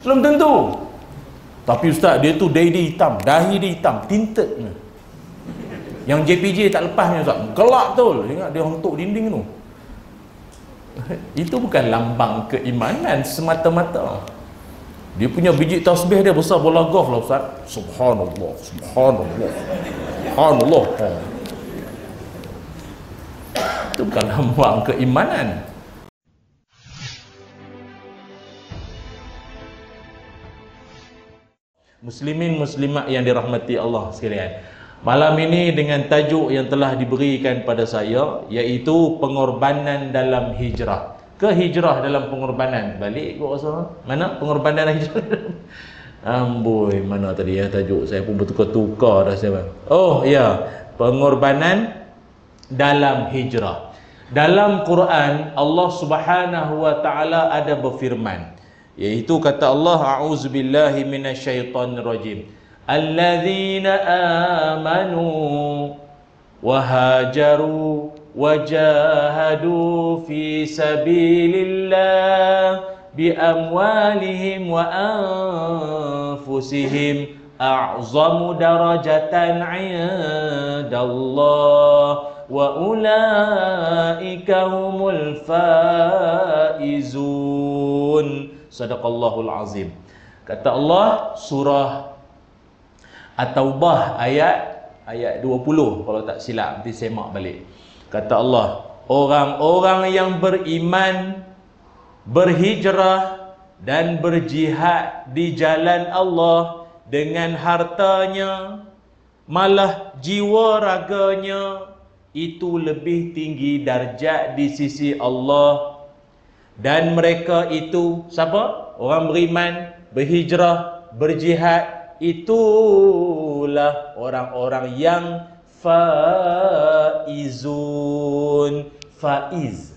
Belum tentu. Tapi ustaz, dia tu dahi dia hitam, tinted. Yang JPJ tak lepasnya ustaz, gelap betul. Ingat dia hentuk dinding tu. Itu bukan lambang keimanan semata-mata. Dia punya biji tasbih dia besar bola golf lah ustaz. Subhanallah, subhanallah, subhanallah. Itu bukan lambang keimanan. Muslimin muslimat yang dirahmati Allah sekalian, malam ini dengan tajuk yang telah diberikan pada saya, iaitu pengorbanan dalam hijrah. Hijrah dalam pengorbanan. Balik kau rasa mana pengorbanan dalam hijrah? Amboi, mana tadi ya tajuk saya pun bertukar-tukar dah saya. Oh ya, pengorbanan dalam hijrah. Dalam Quran Allah Subhanahu wa taala ada berfirman, iaitu kata Allah, a'udzubillahi minasyaitonirrajim, alladzina amanu wa hajaru wa jahadu fi sabilillah bi amwalihim wa anfusihim a'zamu darajatan 'indallah wa ulaika humul faizun. Sadaqallahul azim. Kata Allah, surah At-Taubah ayat 20 kalau tak silap, nanti semak balik. Kata Allah, orang-orang yang beriman, berhijrah dan berjihad di jalan Allah dengan hartanya, malah jiwa raganya, itu lebih tinggi darjat di sisi Allah. Dan mereka itu siapa? Orang beriman, berhijrah, berjihad, itulah orang-orang yang faizun. Faiz.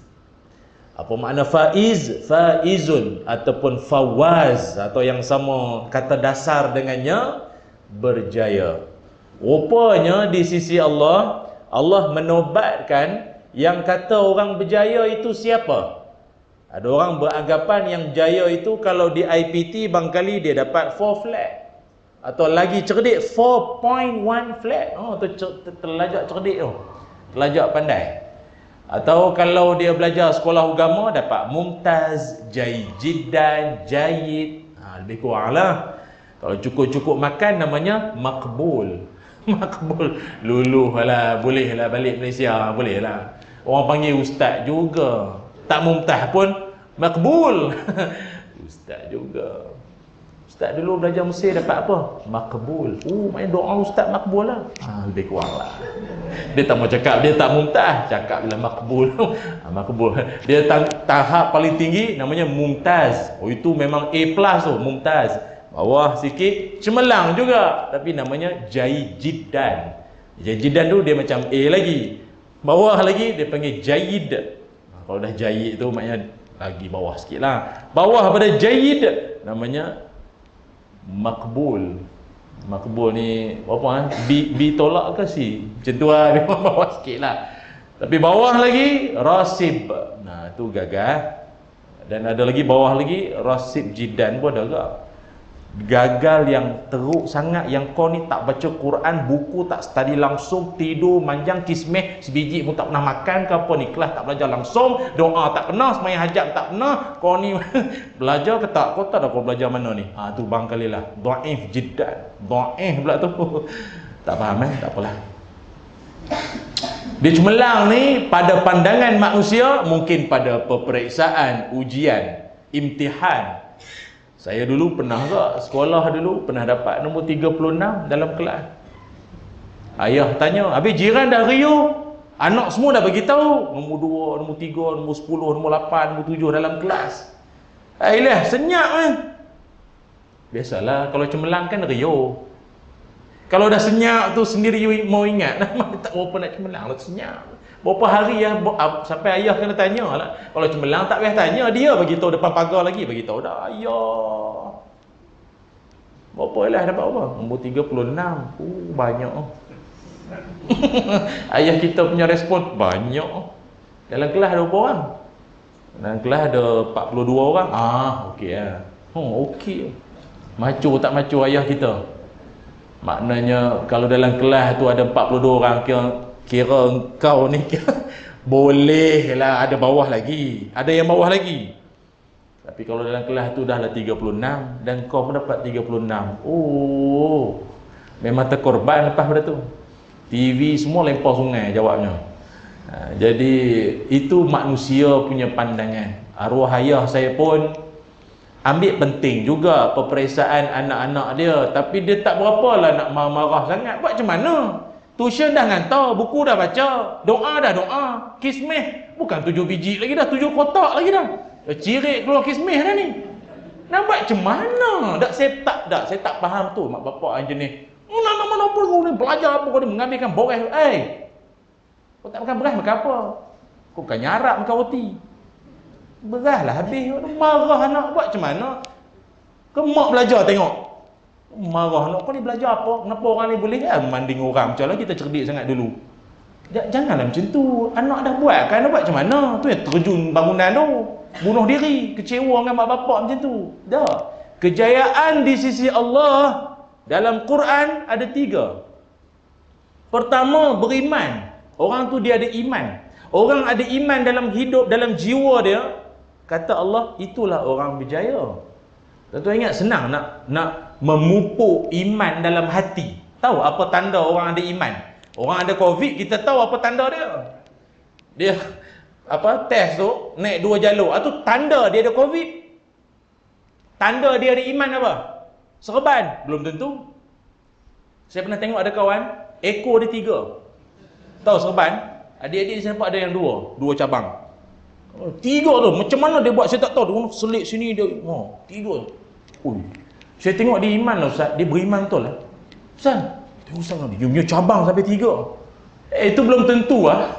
Apa makna faiz? Faizun ataupun fawaz, atau yang sama kata dasar dengannya, berjaya. Rupanya di sisi Allah, Allah menobatkan yang kata orang berjaya itu siapa? Ada orang beranggapan yang jaya itu kalau di IPT bangkali dia dapat 4 flat, atau lagi cerdik 4.1 flat. Oh, tu terlajak cerdik tu, terlajak pandai. Atau kalau dia belajar sekolah agama dapat mumtaz, jayyidan, jayyid. Lebih kurang lah. Kalau cukup-cukup makan namanya makbul. Makbul. Luluh lah, boleh lah balik Malaysia, boleh lah. Orang panggil ustaz juga. Tak mumtaz pun makbul. Ustaz juga. Ustaz dulu belajar Mesir dapat apa? Makbul. Main doa ustaz makbul lah. Lebih kurang lah. Dia tak mau cakap dia tak mumtaz, cakap bila makbul. Makbul. Dia tahap paling tinggi namanya mumtaz. Itu memang A+ tu, mumtaz. Bawah sikit cemerlang juga, tapi namanya jayyidan. Jayyidan tu dia macam A lagi. Bawah lagi dia panggil jayyid. Kalau dah jayyid tu maknanya lagi bawah sikit lah. Bawah pada jayyid namanya makbul. Makbul ni apa? B tolak ke C? Macam tu lah, memang bawah sikit lah. Tapi bawah lagi rasib. Nah tu gagah. Dan ada lagi bawah lagi rasib jidan pun ada agak. Gagal yang teruk sangat, yang kau ni tak baca Quran, buku tak study langsung, tidur manjang kismeh sebiji pun tak pernah makan ke apa ni, kelas tak belajar langsung, doa tak pernah, sembahyang hajat tak pernah, kau ni belajar ke tak? Kau tak ada kau belajar mana ni? Tu bangkalilah dhaif jiddan, dhaif pula tu. Tak faham tak apalah. Dia cemerlang ni pada pandangan manusia, mungkin pada peperiksaan, ujian, imtihan. Saya dulu pernah ke sekolah dulu, pernah dapat nombor 36 dalam kelas. Ayah tanya, habis jiran dah riuh, anak semua dah bagi tahu nombor 2, nombor 3, nombor 10, nombor 8, nombor 7 dalam kelas. Ailah, senyap kan. Biasalah kalau cemerlang kan riuh. Kalau dah senyap tu sendiri mau ingat, tak berapa nak cemerlang lah, senyap. Berapa hari ya, sampai ayah kena tanya lah. Kalau cemerlang tak payah tanya, dia bagi tahu depan pagar lagi, bagi tahu dah ayah. Berapa lah dapat apa? Nombor 36. Banyak. Ayah kita punya respon banyak. Dalam kelas ada berapa orang? Dalam kelas ada 42 orang. Okey lah. Okey. Macu tak macu ayah kita. Maknanya kalau dalam kelas tu ada 42 orang, kira kau ni boleh lah ada bawah lagi. Ada yang bawah lagi. Tapi kalau dalam kelas tu dah lah 36 dan kau mendapat 36. Oh, memang terkorban lepas pada tu. TV semua lempar sungai jawabnya. Jadi itu manusia punya pandangan. Arwah ayah saya pun ambil penting juga peperiksaan anak-anak dia, tapi dia tak berapa lah nak marah-marah sangat. Buat macam mana? Tuition dah hantar, buku dah baca, doa dah doa, kismih bukan 7 biji lagi dah, 7 kotak lagi dah. Cirik keluar kismih dah ni. Nak buat macam mana? Saya tak faham tu mak bapak yang jenis. Mana apa kau ni belajar apa kau ni mengambilkan boreh. Kau tak makan beras makan apa? Kau bukan nyarap makan roti. Beras lah habis. Marah anak buat macam mana? Kau mak belajar tengok. Marah anak kau ni belajar apa? Kenapa orang ni boleh manding orang macam lah kita cerdik sangat dulu. Janganlah macam tu. Anak dah buat kan, nak buat macam mana? Tu yang terjun bangunan tu. Bunuh diri, kecewa dengan mak bapak macam tu. Dah. Kejayaan di sisi Allah dalam Quran ada 3. Pertama, beriman. Orang tu dia ada iman. Orang ada iman dalam hidup, dalam jiwa dia. Kata Allah, itulah orang berjaya. Tuan-tuan ingat senang nak memupuk iman dalam hati. Tahu apa tanda orang ada iman? Orang ada COVID, kita tahu apa tanda dia. Dia test tu naik 2 jalur. Itu tanda dia ada COVID. Tanda dia ada iman apa? Serban? Belum tentu. Saya pernah tengok ada kawan, ekor dia 3. Tahu serban? Adik-adik saya nampak ada yang 2 cabang. 3 tu, macam mana dia buat saya tak tahu. Dia selit sini dia, 3. Ui. Saya tengok dia iman lah Ustaz, dia beriman betul lah. Ustaz, tengok Ustaz ni, dia punya cabang sampai 3. Itu belum tentu lah.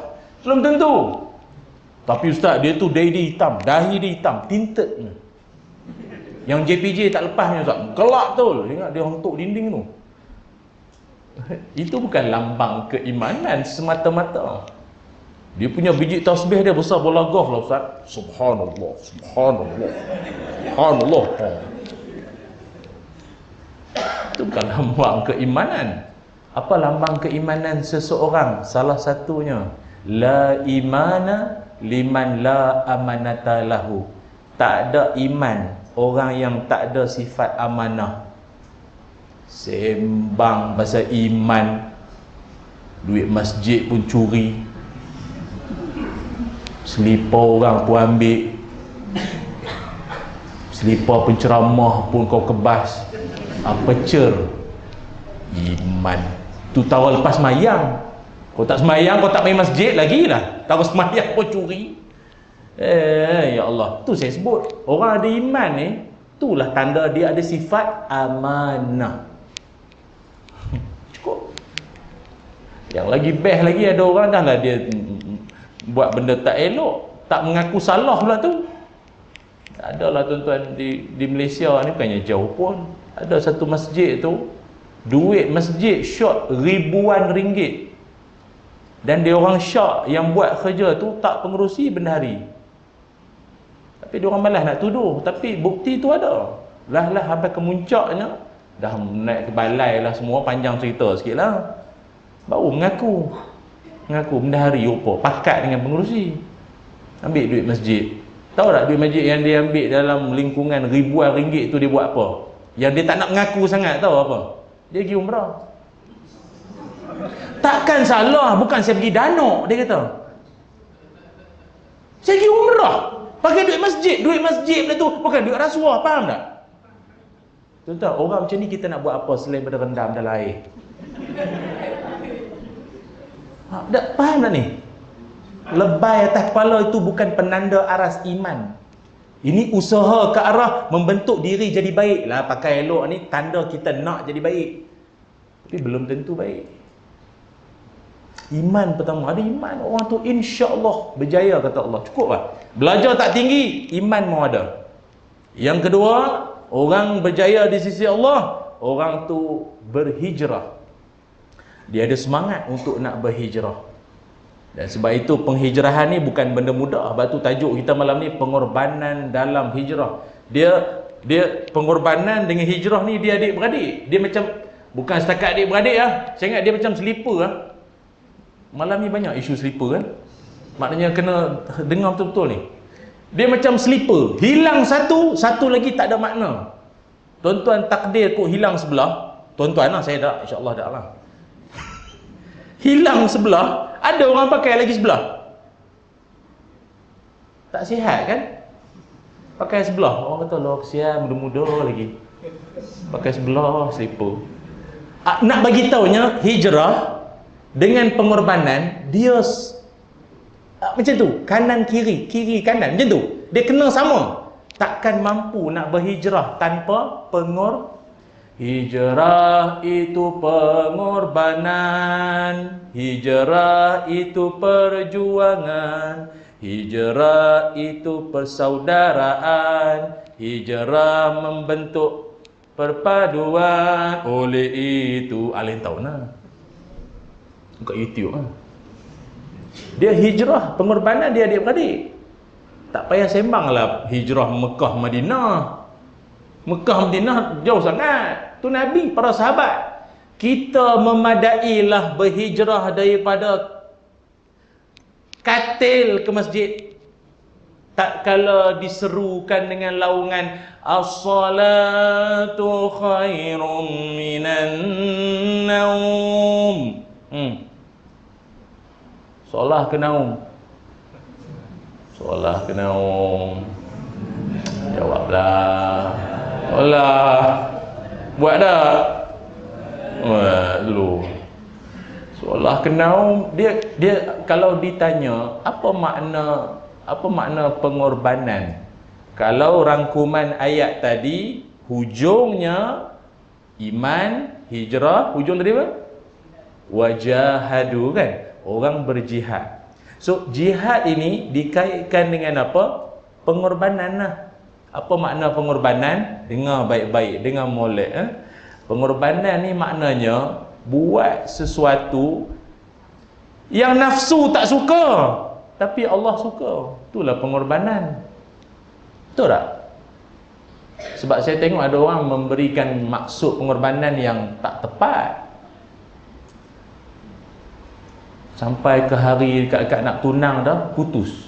Belum tentu. Tapi Ustaz, dia tu dahi dia hitam, tinted. Yang JPJ tak lepasnya Ustaz, gelap betul. Ingat dia hontok dinding tu. Itu bukan lambang keimanan semata-mata. Dia punya biji tasbih dia besar bola golf lah Ustaz. Subhanallah, subhanallah, subhanallah. Itu bukan lambang keimanan. Apa lambang keimanan seseorang? Salah satunya, la imana liman la amanata lahu. Tak ada iman orang yang tak ada sifat amanah. Sembang pasal iman, duit masjid pun curi, selipar orang pun ambil, selipar penceramah pun kau kebas. Apa cer? Iman. Tu tahu lepas semayang. Kau tak semayang, kau tak main masjid lagi lah. Tahu semayang pun curi. Ya Allah, tu saya sebut orang ada iman ni, itulah tanda dia ada sifat amanah. Cukup. Yang lagi best lagi, ada orang dah lah dia buat benda tak elok, tak mengaku salah pula tu. Adalah tuan-tuan di Malaysia ni, bukannya jauh pun, ada satu masjid tu, duit masjid short ribuan ringgit, dan dia orang syak yang buat kerja tu tak pengerusi bendahari. Tapi dia orang malas nak tuduh, tapi bukti tu ada. Lah sampai ke muncaknya, dah naik ke balai lah semua, panjang cerita sikit lah. Baru mengaku bendahari rupa pakat dengan pengerusi, ambil duit masjid. Tahu tak duit masjid yang dia ambil dalam lingkungan ribuan ringgit tu dia buat apa? Yang dia tak nak mengaku sangat, tahu apa? Dia pergi umrah. Takkan salah, bukan saya pergi Danok, dia kata. Saya pergi umrah pakai duit masjid benda tu bukan duit rasuah, faham tak? Tuan-tuan, orang macam ni kita nak buat apa selain pada rendam dalam air? Tak faham tak ni? Lebay atas kepala itu bukan penanda aras iman. Ini usaha ke arah membentuk diri jadi baik lah. Pakai elok ni tanda kita nak jadi baik, tapi belum tentu baik. Iman pertama, ada iman, orang tu insya-Allah berjaya kata Allah. Cukup lah. Belajar tak tinggi, iman mau ada. Yang kedua, orang berjaya di sisi Allah, orang tu berhijrah. Dia ada semangat untuk nak berhijrah. Dan sebab itu penghijrahan ni bukan benda mudah. Sebab tu tajuk kita malam ni pengorbanan dalam hijrah. Dia Dia pengorbanan dengan hijrah ni dia adik-beradik. Dia macam bukan setakat adik-beradik lah. Saya ingat dia macam selipar lah. Malam ni banyak isu selipar kan. Maknanya kena dengar betul-betul ni. Dia macam selipar. Hilang satu, satu lagi tak ada makna. Tuan-tuan takdir kok hilang sebelah. Tuan-tuan lah, saya tak, insyaAllah tak lah. Hilang sebelah, ada orang pakai lagi sebelah. Tak sihat kan? Pakai sebelah. Orang kata lah, kesian, muda-muda lagi. Pakai sebelah, selipar. Nak bagi taunya hijrah dengan pengorbanan, dia macam tu, kanan kiri, kiri kanan, macam tu. Dia kena sama. Takkan mampu nak berhijrah tanpa Hijrah itu pengorbanan, hijrah itu perjuangan, hijrah itu persaudaraan, hijrah membentuk perpaduan. Oleh itu, Alin tahu nah. Buka YouTube lah. Dia hijrah, pengorbanan dia adik-beradik. Tak payah sembang lah hijrah Mekah Madinah. Mekah Madinah jauh sangat. Tu Nabi, para sahabat. Kita memadailah berhijrah daripada katil ke masjid. Tak kala diserukan dengan laungan as-salatu khairum minan naum. Solah ke naum? Solah ke naum? Jawablah. Solah. Buat dah. Dulu. Solah ke naum, dia kalau ditanya apa makna pengorbanan? Kalau rangkuman ayat tadi hujungnya iman, hijrah, hujung tadi apa? Wajahadu kan? Orang berjihad. So jihad ini dikaitkan dengan apa? Pengorbanan lah. Apa makna pengorbanan? Dengar baik-baik, dengar molek. Pengorbanan ni maknanya buat sesuatu yang nafsu tak suka, tapi Allah suka. Itulah pengorbanan. Betul tak? Sebab saya tengok ada orang memberikan maksud pengorbanan yang tak tepat. Sampai ke hari dekat-dekat nak tunang dah, putus.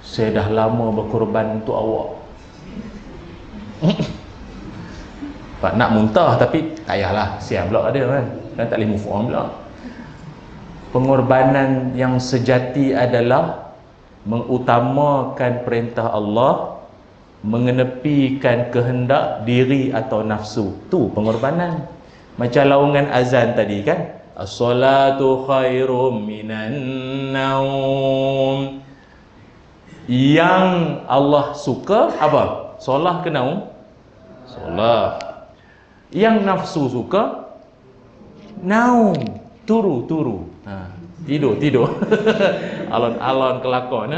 Saya dah lama berkorban untuk awak. Pak nak muntah tapi tak payahlah, siap pula dia kan. Kan tak boleh move on pula. Pengorbanan yang sejati adalah mengutamakan perintah Allah, mengenepikan kehendak diri atau nafsu. Tu pengorbanan. Macam laungan azan tadi kan, as-salatu khairum minan naum. Yang Allah suka apa? Solah ke naum? Solah. Yang nafsu suka naum, turu. Tidur. Alon-alon kelakon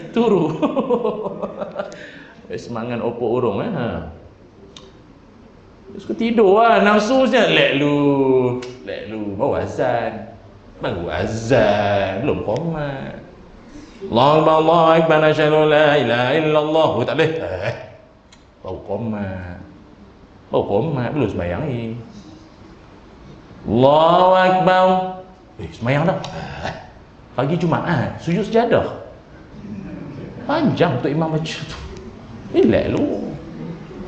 turu. Semangat opok urung Suka tidur lah, nafsunya lek lu baru azan, belum qomat. Allahu akbar, asyhadu la ilaha illallah. Tak boleh. Baru qomat, belum sembahyang ni. Allahu akbar. Sembahyang dah. Pagi Jumaat, sujud sejadah. Panjang untuk imam baca tu. Relax lu.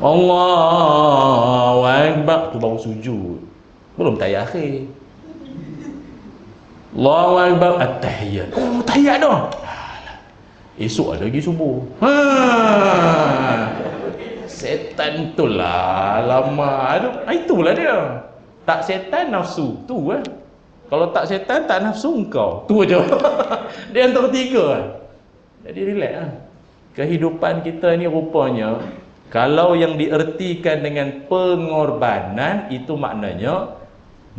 Allahu akbar, tu baru sujud. Belum tahiyat akhir. Allahu akbar, at-tahiyat. Tahiyat dah. Esok ada lagi subuh. Setan tu lah lama. Itulah dia. Tak setan nafsu tu Kalau tak setan tak nafsu engkau. Tu aja. Dia antara tiga Jadi relax Kehidupan kita ni rupanya, kalau yang diertikan dengan pengorbanan, itu maknanya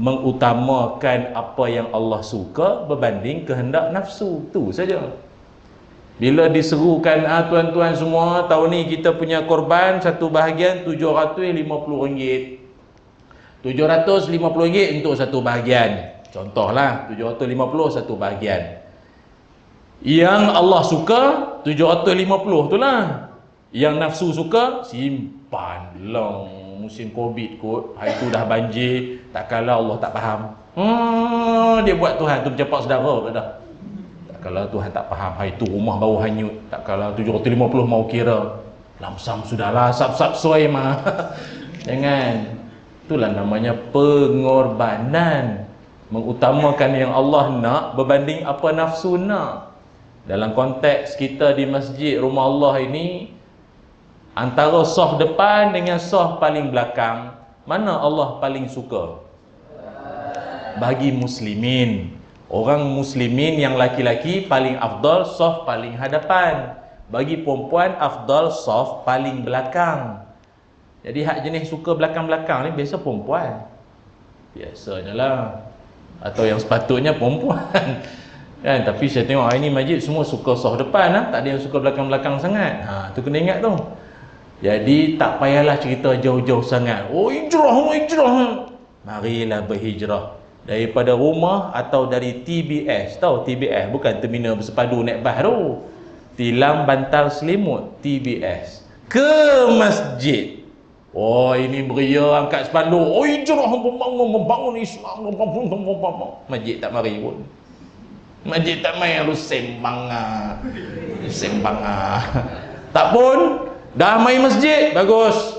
mengutamakan apa yang Allah suka berbanding kehendak nafsu. Tu saja. Bila diserukan, tuan-tuan semua, tahun ni kita punya korban satu bahagian RM750. RM750 untuk satu bahagian. Contohlah, 750 satu bahagian. Yang Allah suka 750 tu lah. Yang nafsu suka, simpan long. Musim Covid kot, hari tu dah banjir, tak kala Allah tak faham. Dia buat Tuhan tu bercapak saudara ke dah. Tak kala Tuhan tak faham, hari tu rumah baru hanyut, tak kala 750 mau kira. Lamsam sudahlah, sap-sap soy mah. Jangan. Itulah namanya pengorbanan. Mengutamakan yang Allah nak berbanding apa nafsu nak. Dalam konteks kita di masjid rumah Allah ini, antara saf depan dengan saf paling belakang, mana Allah paling suka? Bagi muslimin. Orang muslimin yang laki-laki paling afdal saf paling hadapan. Bagi perempuan afdal saf paling belakang. Jadi hak jenis suka belakang-belakang ni biasa perempuan. Biasanya lah. Atau yang sepatutnya perempuan. Kan? Tapi saya tengok hari ni masjid semua suka saf depan lah. Tak ada yang suka belakang-belakang sangat. Tu kena ingat tu. Jadi tak payahlah cerita jauh-jauh sangat. Oh hijrah. Marilah berhijrah. Daripada rumah atau dari TBS. Tahu TBS? Bukan terminal bersepadu naik bas tu. Tilam bantal selimut, TBS. Ke masjid. Oh ini beria angkat spanduk. Oh hijrah membangun Islam. Masjid tak mari pun. Masjid tak mari harus sembang. Tak pun dah mai masjid, bagus.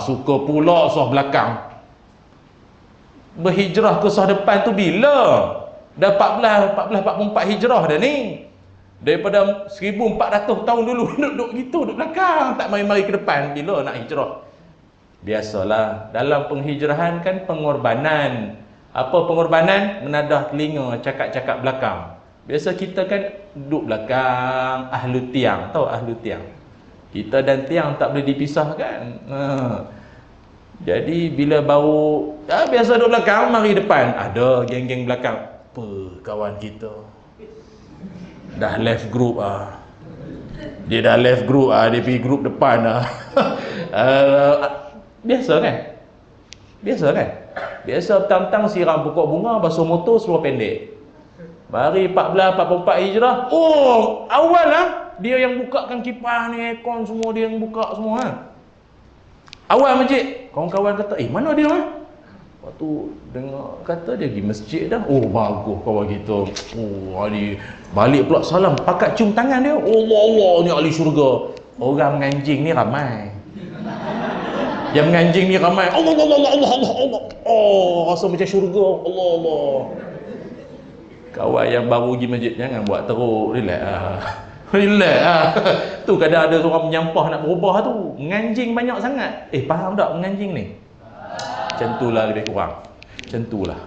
Suka pula sah belakang. Berhijrah ke sah depan tu bila? Dah 44 hijrah dah ni. Daripada 1400 tahun dulu duduk gitu, duduk belakang, tak mari-mari ke depan. Bila nak hijrah? Biasalah, dalam penghijrahan kan pengorbanan. Apa pengorbanan? Menadah telinga, cakap-cakap belakang. Biasa kita kan duduk belakang, ahlu tiang. Tahu ahlu tiang? Kita dan tiang tak boleh dipisahkan. Jadi bila bau, biasa duduk belakang, mari depan. Ada geng-geng belakang. Apa kawan kita? Dah left group Dia dah left group dia pergi group depan Biasa kan? Biasa petang-petang siram pokok bunga, basuh motor, seluar pendek. Mari 44 hijrah. Oh, awal dia yang bukakan kipas ni, aircon semua dia yang buka semua Awal masjid. Kawan-kawan kata, mana dia Waktu dengar kata dia pergi masjid dah. Oh bagus kawan kita. Oh Ali balik pula salam, pakat cium tangan dia. Allah ni ahli syurga. Orang menganjing ni ramai. Yang menganjing ni ramai. Allah. Oh rasa macam syurga. Allah. Kawan yang baru pergi masjid jangan buat teruk, relax Tu kadang ada seorang menyampah nak berubah tu, menganjing banyak sangat. Faham tak menganjing ni? Macam itulah lebih kurang. Macam itulah.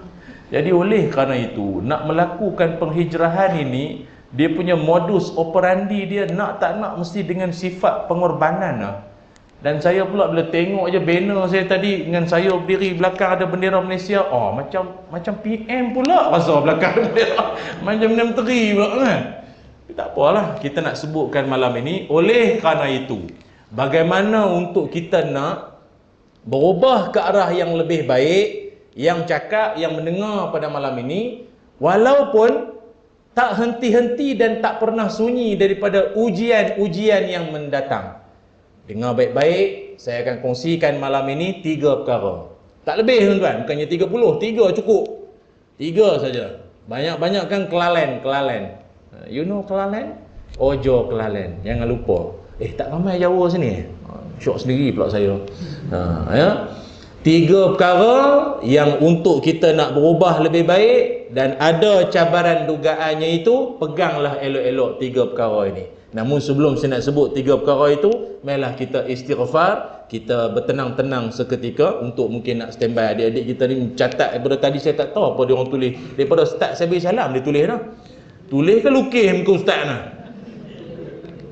Jadi oleh kerana itu, nak melakukan penghijrahan ini, dia punya modus operandi dia nak tak nak mesti dengan sifat pengorbanan. Dan saya pula bila tengok je banner saya tadi dengan saya berdiri belakang ada bendera Malaysia, macam PM pula rasa belakang bendera. Macam menteri pula kan. Tak apalah, kita nak sebutkan malam ini oleh kerana itu. Bagaimana untuk kita nak berubah ke arah yang lebih baik, yang cakap, yang mendengar pada malam ini, walaupun tak henti-henti dan tak pernah sunyi daripada ujian-ujian yang mendatang. Dengar baik-baik, saya akan kongsikan malam ini 3 perkara. Tak lebih tuan-tuan, bukannya 30, 3 cukup. 3 saja. Banyak-banyak kan kelalen. You know kelalen? Ojo kelalen, jangan lupa. Tak ramai Jawa sini. Syok sendiri pula saya. 3 perkara yang untuk kita nak berubah lebih baik dan ada cabaran dugaannya itu, peganglah elok-elok 3 perkara ini. Namun sebelum saya nak sebut 3 perkara itu, marilah kita istighfar, kita bertenang-tenang seketika untuk mungkin nak standby. Adik-adik kita ni mencatat daripada tadi saya tak tahu apa dia orang tulis. Daripada start saya beri salam dia tulis dah. Tulis ke lukis muka ustaz nah.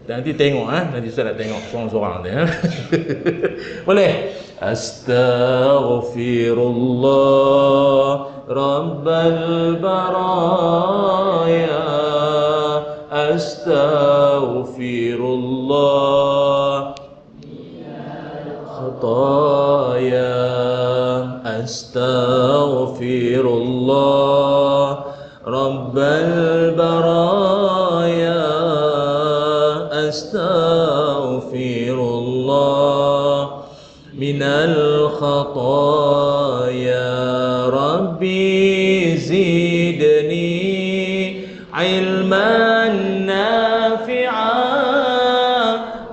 Nanti tengok nanti saya nak tengok seorang-seorang dia. Boleh? Astaghfirullah Rabbal baraya, astaghfirullah khataya, astaghfirullah Rabbal baraya, astaghfirullah minal khataaya Rabbi zidni ilman nafi'a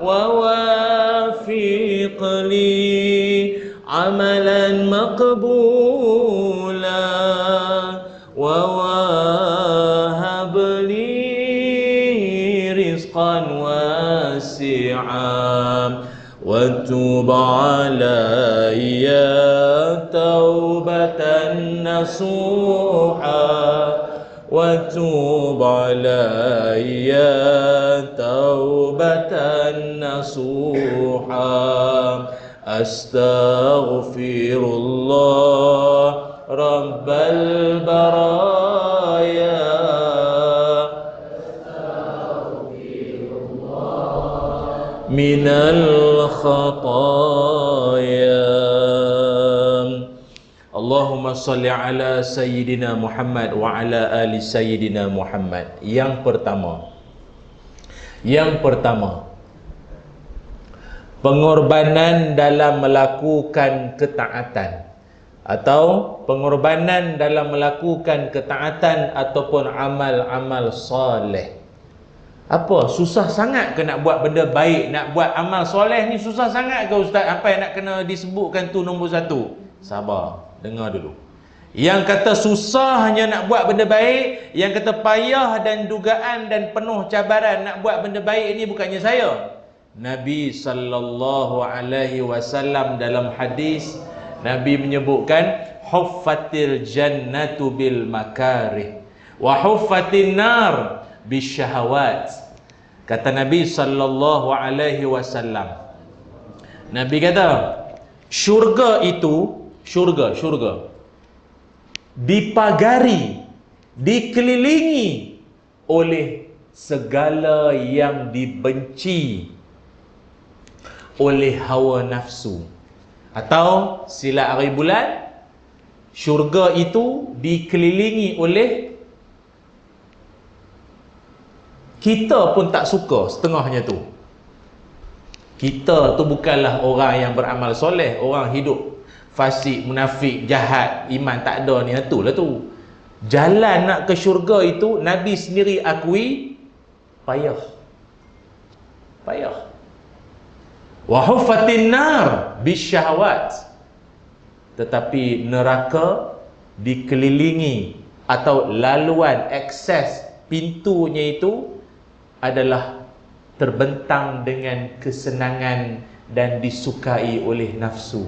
wa wafiq li amalan maqbula wa wahab li rizqan wasi'a wa tub alayya taubatan nasuha وتوب علي توبة نصوحا أستغفر الله رب البرايا من الخطايا. Allahumma salli ala Sayyidina Muhammad wa ala ali Sayyidina Muhammad. Yang pertama, pengorbanan dalam melakukan ketaatan, atau pengorbanan dalam melakukan ketaatan ataupun amal-amal soleh. Apa? Susah sangat ke nak buat benda baik, nak buat amal soleh ni susah sangat ke Ustaz? Apa yang nak kena disebutkan tu nombor satu? Sabar. Dengar dulu. Yang kata susah hanya nak buat benda baik, yang kata payah dan dugaan dan penuh cabaran nak buat benda baik ini bukannya saya. Nabi sallallahu alaihi wasallam dalam hadis, Nabi menyebutkan huffatil jannatu bil makarih wa huffatin nar bisyahawat. Kata Nabi sallallahu alaihi wasallam, Nabi kata syurga itu, syurga dipagari, dikelilingi oleh segala yang dibenci oleh hawa nafsu. Atau sila hari bulan, syurga itu dikelilingi oleh, kita pun tak suka setengahnya tu. Kita tu bukanlah orang yang beramal soleh, orang hidup fasik, munafik, jahat, iman tak ada ni, itulah tu. Jalan nak ke syurga itu Nabi sendiri akui payah. Wa huffatin nar bisyahawat. Tetapi neraka dikelilingi atau laluan akses pintunya itu adalah terbentang dengan kesenangan dan disukai oleh nafsu.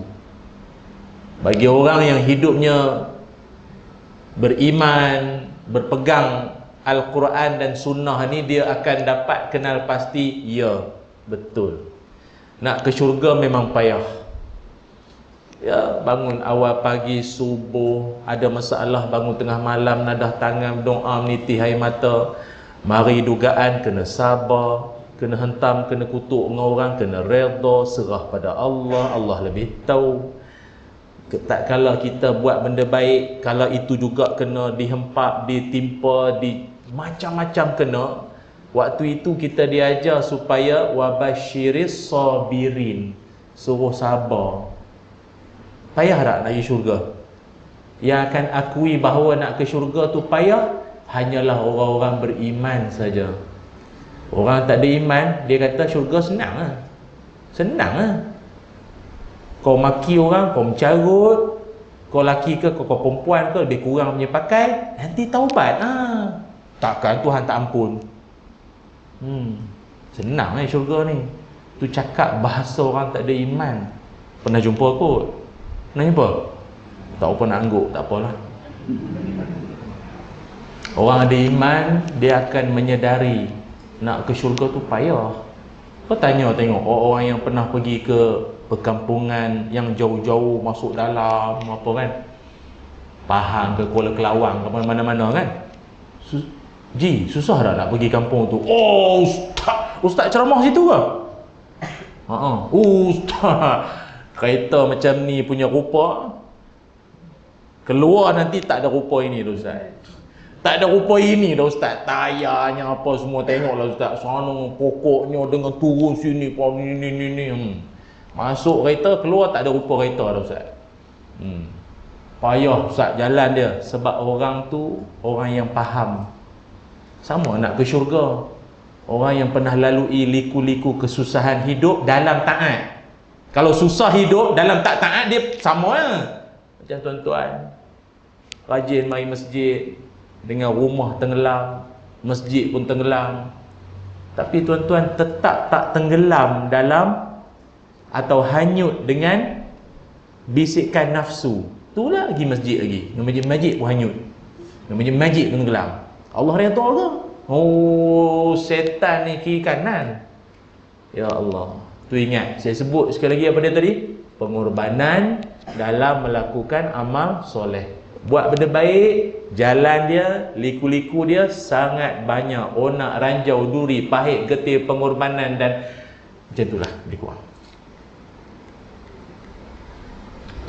Bagi orang yang hidupnya beriman, berpegang Al-Quran dan Sunnah ni, dia akan dapat kenal pasti, ya, betul. Nak ke syurga memang payah. Ya, bangun awal pagi, subuh, ada masalah, bangun tengah malam, nadah tangan, doa, meniti air mata. Mari dugaan, kena sabar, kena hentam, kena kutuk dengan orang, kena redha, serah pada Allah, Allah lebih tahu. Tak kala kita buat benda baik, kalau itu juga kena dihempap, ditimpa, di macam-macam kena. Waktu itu kita diajar supaya wabasyiris sabirin, suruh sabar. Payah tak nak pergi syurga? Yang akan akui bahawa nak ke syurga tu payah hanyalah orang-orang beriman saja. Orang tak ada iman, dia kata syurga senang lah. Senang lah. Kau maki orang, kau mencarut, kau laki ke, kau perempuan ke, lebih kurang punya pakai, nanti taubat. Takkan Tuhan tak ampun. Senang lah syurga ni. Tu cakap bahasa orang tak ada iman. Pernah jumpa kot? Pernah jumpa? Tak apa nak angguk, tak apalah. Orang ada iman, dia akan menyedari nak ke syurga tu payah. Kau tanya tengok orang yang pernah pergi ke perkampungan yang jauh-jauh, masuk dalam apa kan, Pahang ke Kuala Kelawang ke mana-mana kan, susah tak nak pergi kampung tu? Oh, ustaz ceramah situ ke? Ustaz kereta macam ni punya rupa, keluar nanti tak ada rupa ini dah ustaz. Tak ada rupa ini dah ustaz. Tayarnya apa semua tengoklah ustaz. Sana pokoknya dengan turun sini ni. Masuk kereta, keluar tak ada rupa kereta dah Ustaz. Payah Ustaz jalan dia. Sebab orang tu orang yang faham. Sama nak ke syurga. Orang yang pernah lalui liku-liku kesusahan hidup dalam taat. Kalau susah hidup dalam tak taat, dia sama lah. Macam tuan-tuan rajin mari masjid, dengan rumah tenggelam, masjid pun tenggelam, tapi tuan-tuan tetap tak tenggelam dalam atau hanyut dengan bisikan nafsu. Itulah lagi masjid lagi. Masjid pun hanyut. Masjid pun tenggelam. Allah redha ke? Oh, setan ni kiri kanan. Ya Allah. Tu ingat, saya sebut sekali lagi apa dia tadi? Pengorbanan dalam melakukan amal soleh. Buat benda baik, jalan dia, liku-liku dia sangat banyak. Onak, ranjau, duri, pahit, getih, pengorbanan dan macam itulah lebih kurang.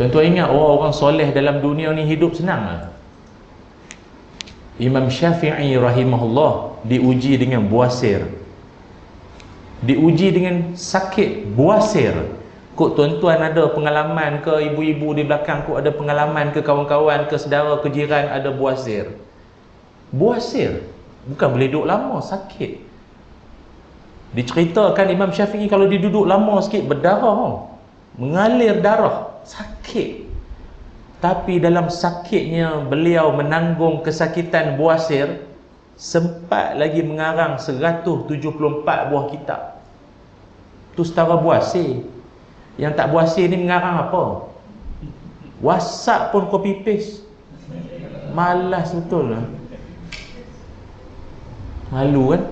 Tuan-tuan ingat orang-orang soleh dalam dunia ni hidup senang lah. Imam Syafi'i rahimahullah diuji dengan buasir, diuji dengan sakit buasir. Kok tuan-tuan ada pengalaman ke, ibu-ibu di belakang kok ada pengalaman ke, kawan-kawan ke, saudara ke, jiran ada buasir? Buasir bukan boleh duduk lama, sakit. Diceritakan Imam Syafi'i kalau dia duduk lama sikit berdarah, mengalir darah, sakit. Tapi dalam sakitnya beliau menanggung kesakitan buasir, sempat lagi mengarang 174 buah kitab. Tu setara buasir. Yang tak buasir ni mengarang apa? WhatsApp pun copy paste. Malas betul lah. Malu kan?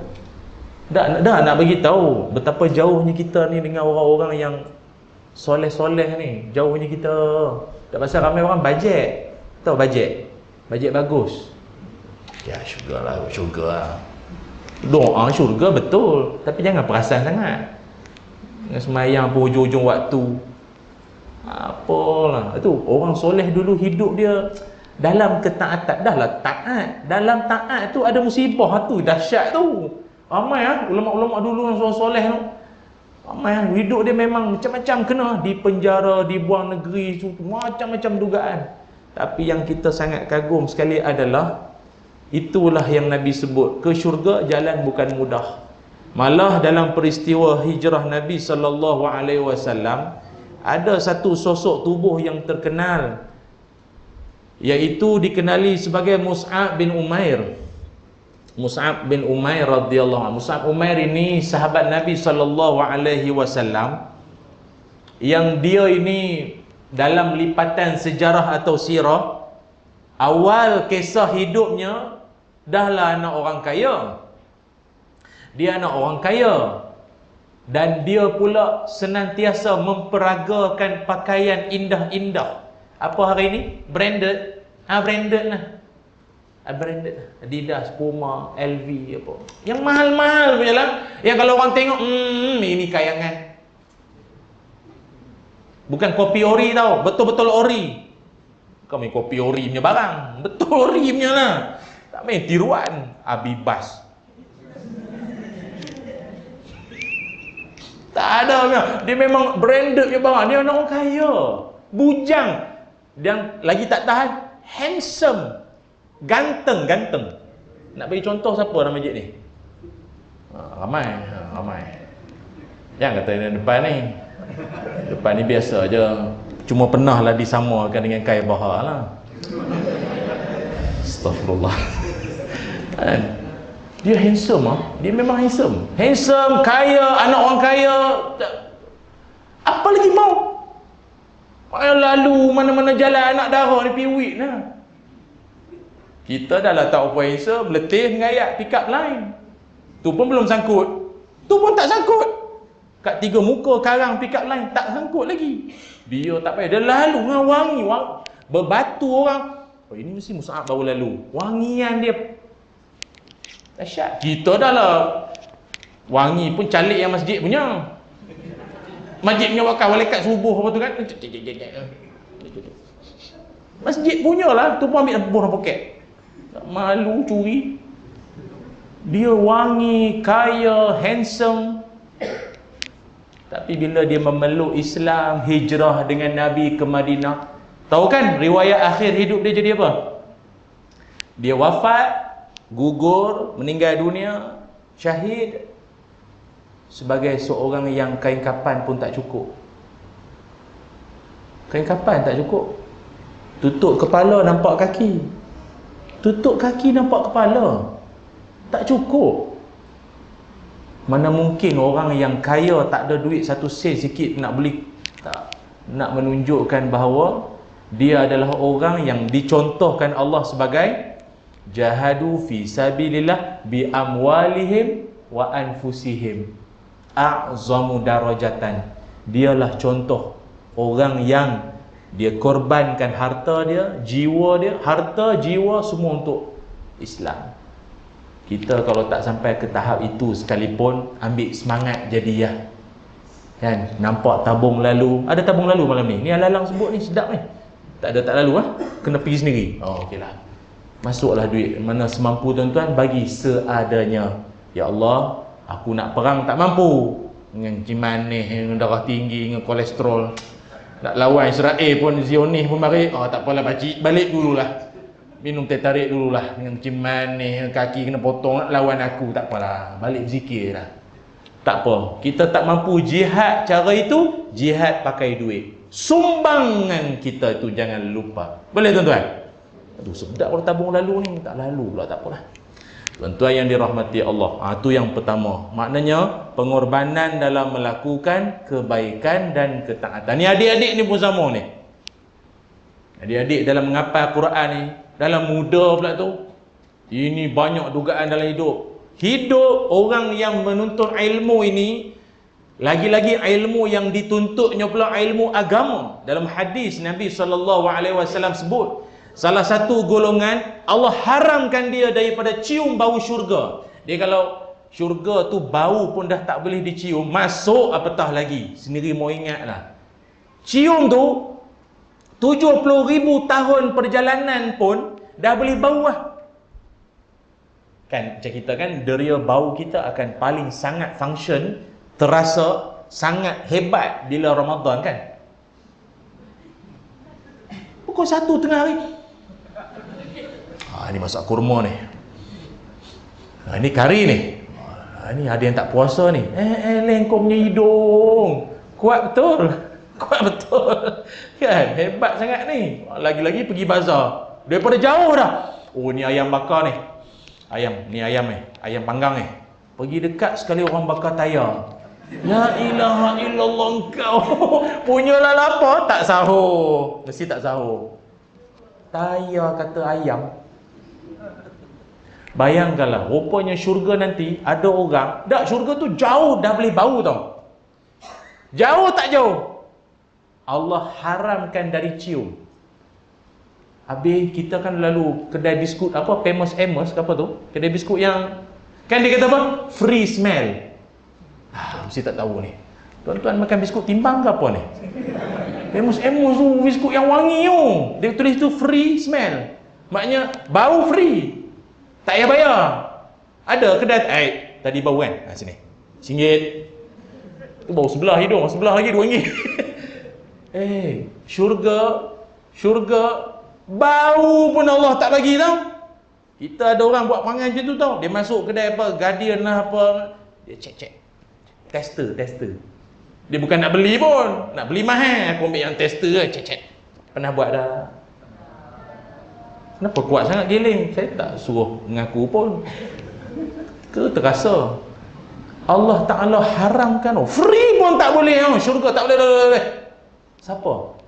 Dah nak bagi tahu betapa jauhnya kita ni dengan orang-orang yang soleh-soleh ni. Jauhnya kita. Tak pasal ramai orang bajet. Tahu bajet? Bajet bagus. Ya syurga lah, syurga lah. Doa syurga betul, tapi jangan perasan sangat. Dengan semayang pun hujung-hujung waktu. Apalah. Itu orang soleh dulu hidup dia dalam ketaatan. Dah lah taat. Dalam taat tu ada musibah tu, dahsyat tu. Ramai lah ulama-ulama dulu yang soleh tu. Ramai lah hidup dia memang macam-macam kena. Di penjara, dibuang negeri, macam-macam dugaan. Tapi yang kita sangat kagum sekali adalah itulah yang Nabi sebut, ke syurga jalan bukan mudah. Malah dalam peristiwa hijrah Nabi SAW ada satu sosok tubuh yang terkenal, iaitu dikenali sebagai Mus'ab bin Umair. Mus'ab bin Umair radhiyallahu anhu. Mus'ab Umair ini sahabat Nabi SAW yang dia ini dalam lipatan sejarah atau sirah, awal kisah hidupnya dahlah anak orang kaya. Dia anak orang kaya. Dan dia pula senantiasa memperagakan pakaian indah-indah. Apa hari ini? Branded. Branded lah. Branded. Adidas, Puma, LV apa. Yang mahal-mahal punya lah. Yang kalau orang tengok, ini kayangan. Bukan kopi ori tau. Betul-betul ori. Bukan main kopi ori punya barang. Betul ori punya lah. Tak main tiruan. Abibas. Tak ada. Dia memang branded je barang. Dia anak orang kaya. Bujang. Dan lagi tak tahan, handsome. Ganteng. Nak bagi contoh siapa dalam masjid ni? Ramai. Jangan kata yang depan ni. Depan ni biasa je. Cuma pernah lah disamakan dengan Kai Bahar lah. Astaghfirullah. Dia handsome ah. Dia memang handsome. Handsome, kaya, anak orang kaya. Apa lagi mau? Lalu mana-mana jalan anak darah ni piwik lah. Kita dah lah tak apa handsome, letih mengayat pick up line. Tu pun belum sangkut. Tu pun tak sangkut. Kat tiga muka karang pick up line tak sangkut lagi. Dia tak payah. Dia lalu dengan wangi. Berbatu orang. Oh ini mesti Mus'ab baru lalu. Wangian dia dahsyat. Kita dah lah wangi pun calik yang masjid punya. Masjid punya wakaf walekat subuh apa tu kan. Masjid punya lah. Tu pun ambil buah poket. Tak malu curi. Dia wangi, kaya, handsome. Tapi bila dia memeluk Islam, hijrah dengan Nabi ke Madinah, tahu kan riwayat akhir hidup dia jadi apa? Dia wafat, gugur, meninggal dunia, syahid sebagai seorang yang kain kapan pun tak cukup. Kain kapan tak cukup. Tutup kepala nampak kaki, tutup kaki nampak kepala, tak cukup. Mana mungkin orang yang kaya tak ada duit satu sen sikit nak beli, tak, nak menunjukkan bahawa dia adalah orang yang dicontohkan Allah sebagai jahadu fi sabilillah bi amwalihim wa anfusihim a'zamu darajatan. Dialah contoh orang yang dia korbankan harta dia, jiwa dia, harta, jiwa semua untuk Islam. Kita kalau tak sampai ke tahap itu sekalipun, ambil semangat jadi ya. Kan? Nampak tabung lalu. Ada tabung lalu malam ni. Ni Alalang sebut ni, sedap ni. Tak ada tak lalu ah. Kena pergi sendiri. Oh okeylah. Masuklah duit. Mana semampu tuan-tuan, bagi seadanya. Ya Allah, aku nak perang tak mampu. Dengan cimanih, dengan darah tinggi, dengan kolesterol. Nak lawan Israel pun, Zionis pun mari. Oh tak apalah, balik dululah. Minum teh tarik dululah, dengan cimanih, kaki kena potong, nak lawan aku, tak apalah, balik berzikir lah. Tak apa, kita tak mampu jihad cara itu, jihad pakai duit. Sumbangan kita itu jangan lupa. Boleh tuan-tuan? Aduh sedap kalau tabung lalu ni, tak lalu pula, tak apalah. Tuan-tuan yang dirahmati Allah, itu yang pertama. Maknanya pengorbanan dalam melakukan kebaikan dan ketaatan. Ni adik-adik ni pun sama ni. Adik-adik dalam menghafal Quran ni, dalam muda pula tu, ini banyak dugaan dalam hidup. Hidup orang yang menuntut ilmu ini, lagi-lagi ilmu yang dituntutnya pula ilmu agama. Dalam hadis Nabi SAW sebut, salah satu golongan Allah haramkan dia daripada cium bau syurga. Dia kalau syurga tu bau pun dah tak boleh dicium, masuk apatah lagi. Sendiri mau ingatlah. Cium tu 70,000 tahun perjalanan pun dah boleh bau lah. Kan macam kita kan, deria bau kita akan paling sangat function, terasa sangat hebat bila Ramadan kan. Pukul 1 tengah hari. Ni masak kurma ni. Ni kari ni. Ni ada yang tak puasa ni. Kau punya hidung kuat betul. Kuat betul. Kan? Hebat sangat ni. Lagi-lagi pergi bazar. Daripada jauh dah. Oh ni ayam bakar ni. Ayam ni. Ayam panggang ni. Pergi dekat sekali orang bakar tayar. La ilaha illallah engkau. Punyalah lapar. Tak sahur. Mesti tak sahur. Tayar kata ayam. Bayangkanlah. Rupanya syurga nanti ada orang. Dah syurga tu jauh dah boleh bau tau. Jauh tak jauh. Allah haramkan dari cium. Habis kita kan lalu kedai biskut apa, Famous Amos ke apa tu, kedai biskut yang kan dia kata apa, free smell. Mesti tak tahu ni. Tuan-tuan makan biskut timbang ke apa ni? Famous Amos tu biskut yang wangi tu. Dia tulis tu free smell. Maknanya bau free. Tak payah bayar. Ada kedai tadi bau kan? Sini. RM1. Tu bau sebelah hidung, sebelah lagi RM2. Syurga bau pun Allah tak bagi tau. Kita ada orang buat perangai macam tu tau. Dia masuk kedai apa, Guardian lah apa, dia check. Tester. Dia bukan nak beli pun, nak beli mahal. Aku ambil yang tester lah, check. Pernah buat dah. Kenapa kuat sangat giling? Saya tak suruh mengaku pun. Ke terasa Allah Ta'ala haramkan. Free pun tak boleh. Syurga tak boleh. Siapa?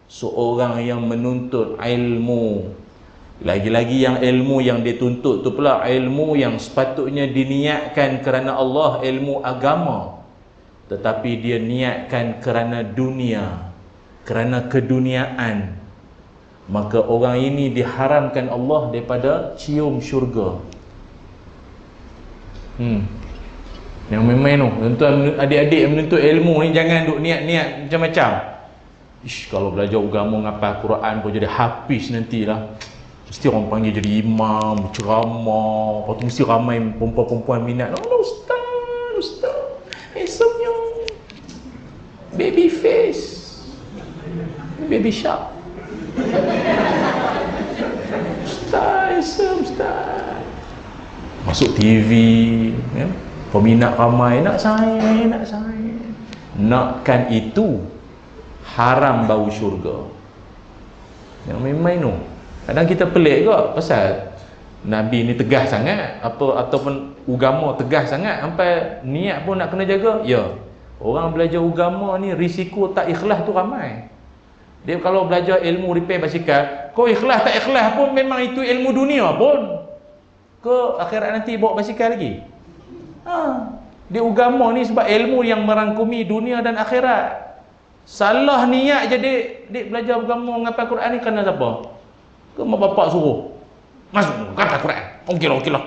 Seorang yang menuntut ilmu. Lagi-lagi yang ilmu yang dituntut tu pula ilmu yang sepatutnya diniatkan kerana Allah, ilmu agama. Tetapi dia niatkan kerana dunia, kerana keduniaan. Maka orang ini diharamkan Allah daripada cium syurga. Yang main-main tu, tuan-tuan adik-adik yang menuntut ilmu ni jangan duk niat-niat macam-macam. Kalau belajar agama ngapal Quran pun jadi hafiz nantilah. Mesti orang panggil jadi imam, ceramah. Lepas tu mesti ramai perempuan-perempuan minat. Ustaz, handsome-nya. Baby face, baby shark. Ustaz. Masuk TV, ya? Peminat ramai, nak saya. Nakkan itu haram bau syurga. Yang main-main tu. Kadang kita pelik juga pasal Nabi ni tegas sangat, ataupun agama tegas sangat sampai niat pun nak kena jaga. Ya. Orang belajar agama ni risiko tak ikhlas tu ramai. Dia kalau belajar ilmu repair basikal, kau ikhlas tak ikhlas pun memang itu ilmu dunia pun. Ke akhirat nanti bawa basikal lagi. Dia agama ni sebab ilmu yang merangkumi dunia dan akhirat. Salah niat je dia belajar agama menghafal Quran ni kerana siapa? Ke mak bapak suruh masuk kata Quran. Okey lah.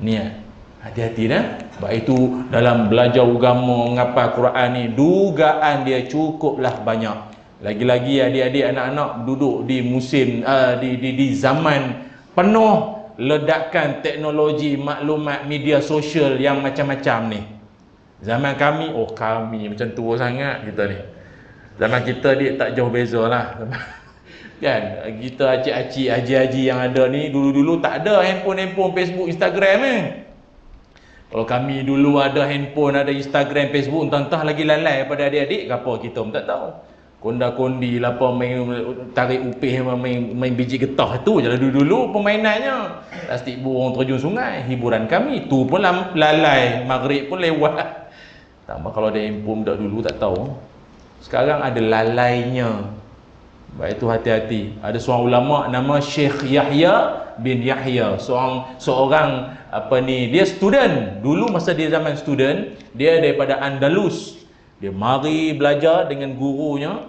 Niat. Hati-hati dah. Sebab itu dalam belajar agama menghafal Quran ni dugaan dia cukuplah banyak. Lagi-lagi adik-adik anak-anak duduk di musim di zaman penuh ledakan teknologi maklumat media sosial yang macam-macam ni. Zaman kami macam tua sangat kita ni. Zaman kita dia tak jauh beza lah. Kan kita acik-acik haji-haji yang ada ni dulu-dulu tak ada handphone Facebook, Instagram ni. Kalau kami dulu ada handphone, ada Instagram, Facebook, entah-entah lagi lalai pada adik-adik ke apa kita pun tak tahu. Konda-kondi lah apa, main tarik upih, main biji getah tu je lah dulu-dulu permainannya. Plastik burung terjun sungai, hiburan kami. Tu pun lalai, maghrib pun lewat. Tambah kalau ada handphone budak dulu tak tahu. Sekarang ada lalainya. Baik itu hati-hati. Ada seorang ulama nama Syekh Yahya bin Yahya, seorang dia student. Dulu masa dia zaman student, dia daripada Andalus. Dia mari belajar dengan gurunya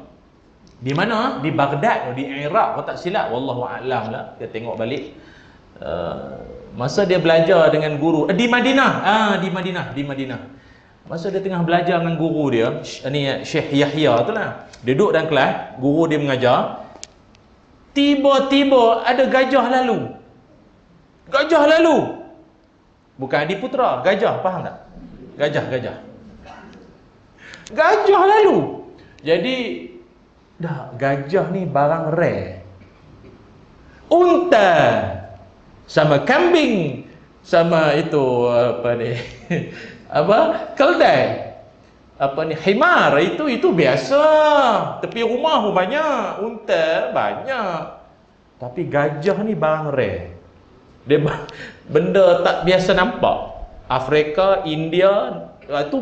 di mana? Di Baghdad, di Iraq kalau tak silap, wallahu a'lam lah. Kita tengok balik. Masa dia belajar dengan guru di Madinah. Di Madinah. Masa dia tengah belajar dengan guru dia, ni Syekh Yahya tu lah. Dia duduk dalam kelas, guru dia mengajar. Tiba-tiba ada gajah lalu. Bukan Adi Putra, gajah, faham tak? Gajah lalu. Jadi gajah ni barang rare. Unta sama kambing sama itu keldai, himar, itu biasa. Tepi rumah pun banyak, unta banyak. Tapi gajah ni barang rare. Dia benda tak biasa nampak. Afrika, India itu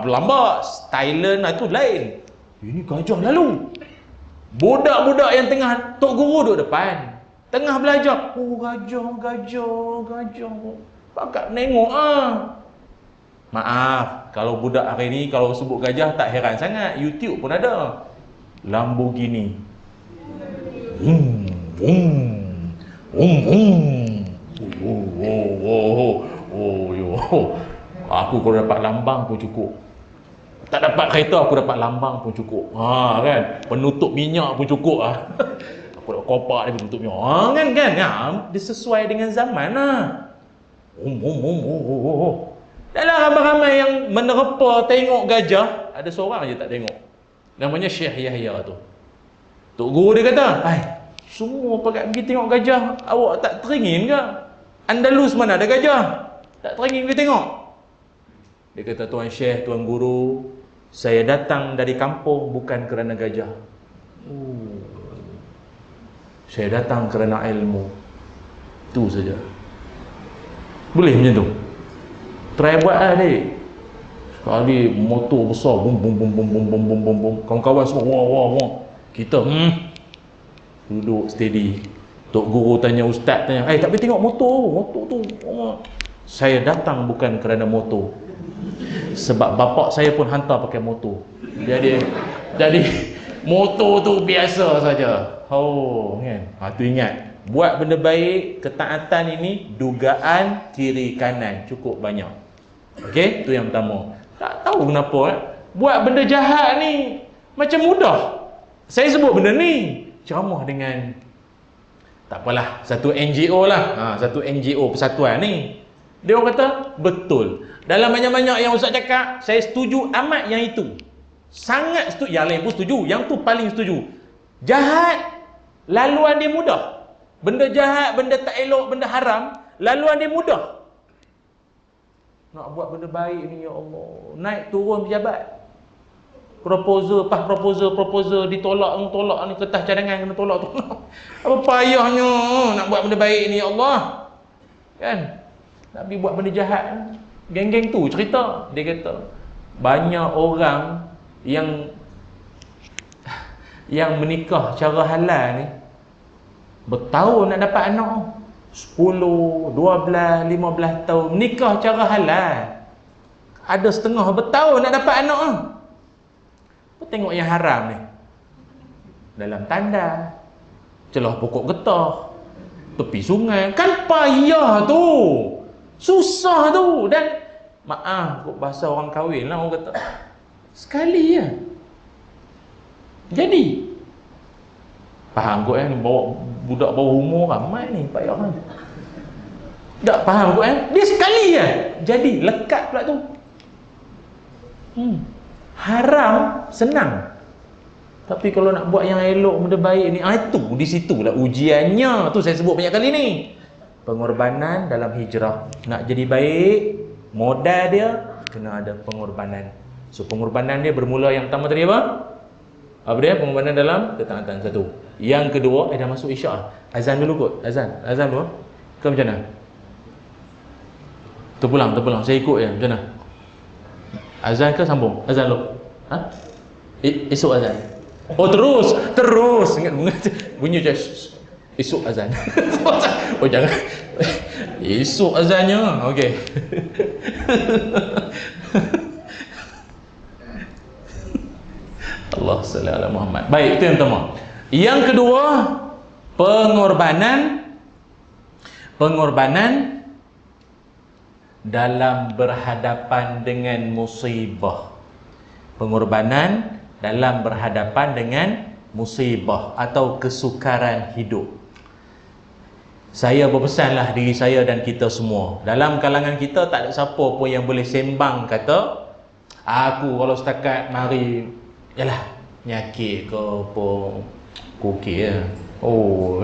lambat, Thailand itu lain. Ini gajah lalu. Budak-budak yang tengah tok guru duduk depan, tengah belajar. Gajah. Pakak nengok Maaf, kalau budak hari ni kalau sebut gajah tak heran sangat. YouTube pun ada. Lamborghini. Aku kalau dapat lambang pun cukup. Tak dapat kereta aku dapat lambang pun cukup. Kan? Penutup minyak pun cukup Aku dapat kopak dia penutup minyak. Kan? Dia sesuai dengan zaman Dalam ramai-ramai yang menerpa tengok gajah, ada seorang je tak tengok. Namanya Syekh Yahya tu. Tok guru dia kata, semua pakat pergi tengok gajah, awak tak teringin ke? Andalus mana ada gajah? Tak teringin pergi tengok? Dia kata, Tuan Syekh, Tuan Guru, saya datang dari kampung bukan kerana gajah. Saya datang kerana ilmu. Itu saja. Boleh macam tu? Try buat adik. Sekali motor besar, bum. Kawan-kawan semua, wah. Kita duduk steady. Tok guru tanya, ustaz tanya, tak boleh tengok motor tu. Saya datang bukan kerana motor. Sebab bapak saya pun hantar pakai motor. Jadi motor tu biasa saja. Kan? Tu ingat. Buat benda baik, ketaatan ini dugaan kiri kanan cukup banyak. Okey, tu yang pertama. Tak tahu kenapa buat benda jahat ni macam mudah. Saya sebut benda ni ceramah dengan tak apalah, satu NGO lah. Satu NGO persatuan ni. Dia orang kata, betul. Dalam banyak-banyak yang Ustaz cakap, saya setuju amat yang itu. Sangat setuju. Yang lain pun setuju. Yang tu paling setuju. Jahat, laluan dia mudah. Benda jahat, benda tak elok, benda haram, laluan dia mudah. Nak buat benda baik ni, ya Allah, naik turun pejabat, proposal ditolak ni, kertas cadangan kena tolak. Apa payahnya nak buat benda baik ni, ya Allah. Kan? Nak pergi buat benda jahat. Geng-geng tu cerita, dia kata banyak orang yang menikah cara halal ni bertahun nak dapat anak. 10, 12, 15 tahun nikah cara halal. Ada setengah bertahun nak dapat anak. Apa tengok yang haram ni? Dalam tanda, celah pokok getah, tepi sungai. Kan payah tu, susah tu. Dan maaf kok bahasa orang kahwin lah, orang kata sekali ya jadi. Faham kot bawa budak bawah umur ramai ni, payah kan. Tak faham kot dia sekali ya jadi, lekat pula tu. Haram senang, tapi kalau nak buat yang elok, benda baik ni, itu di situlah ujiannya. Tu saya sebut banyak kali ni. Pengorbanan dalam hijrah. Nak jadi baik, modal dia kena ada pengorbanan. So pengorbanan dia bermula, yang pertama tadi apa? Apa dia? Pengorbanan dalam ketaatan, satu. Yang kedua, dah masuk isyak. Azan dulu kot. Azan dulu ke macam mana? Terpulang saya ikut je. Macam mana? Azan ke sambung? Azan dulu. Esok azan. Oh terus ingat bunyi je. Esok azan. Oh jangan. Esok azannya. Okey. Allah salli ala Muhammad. Baik, itu yang pertama. Yang kedua, pengorbanan dalam berhadapan dengan musibah. Pengorbanan dalam berhadapan dengan musibah atau kesukaran hidup. Saya berpesanlah diri saya dan kita semua. Dalam kalangan kita tak ada siapa pun yang boleh sembang kata, aku kalau setakat mari yalah nyakit ke apa, okey ya. Oh,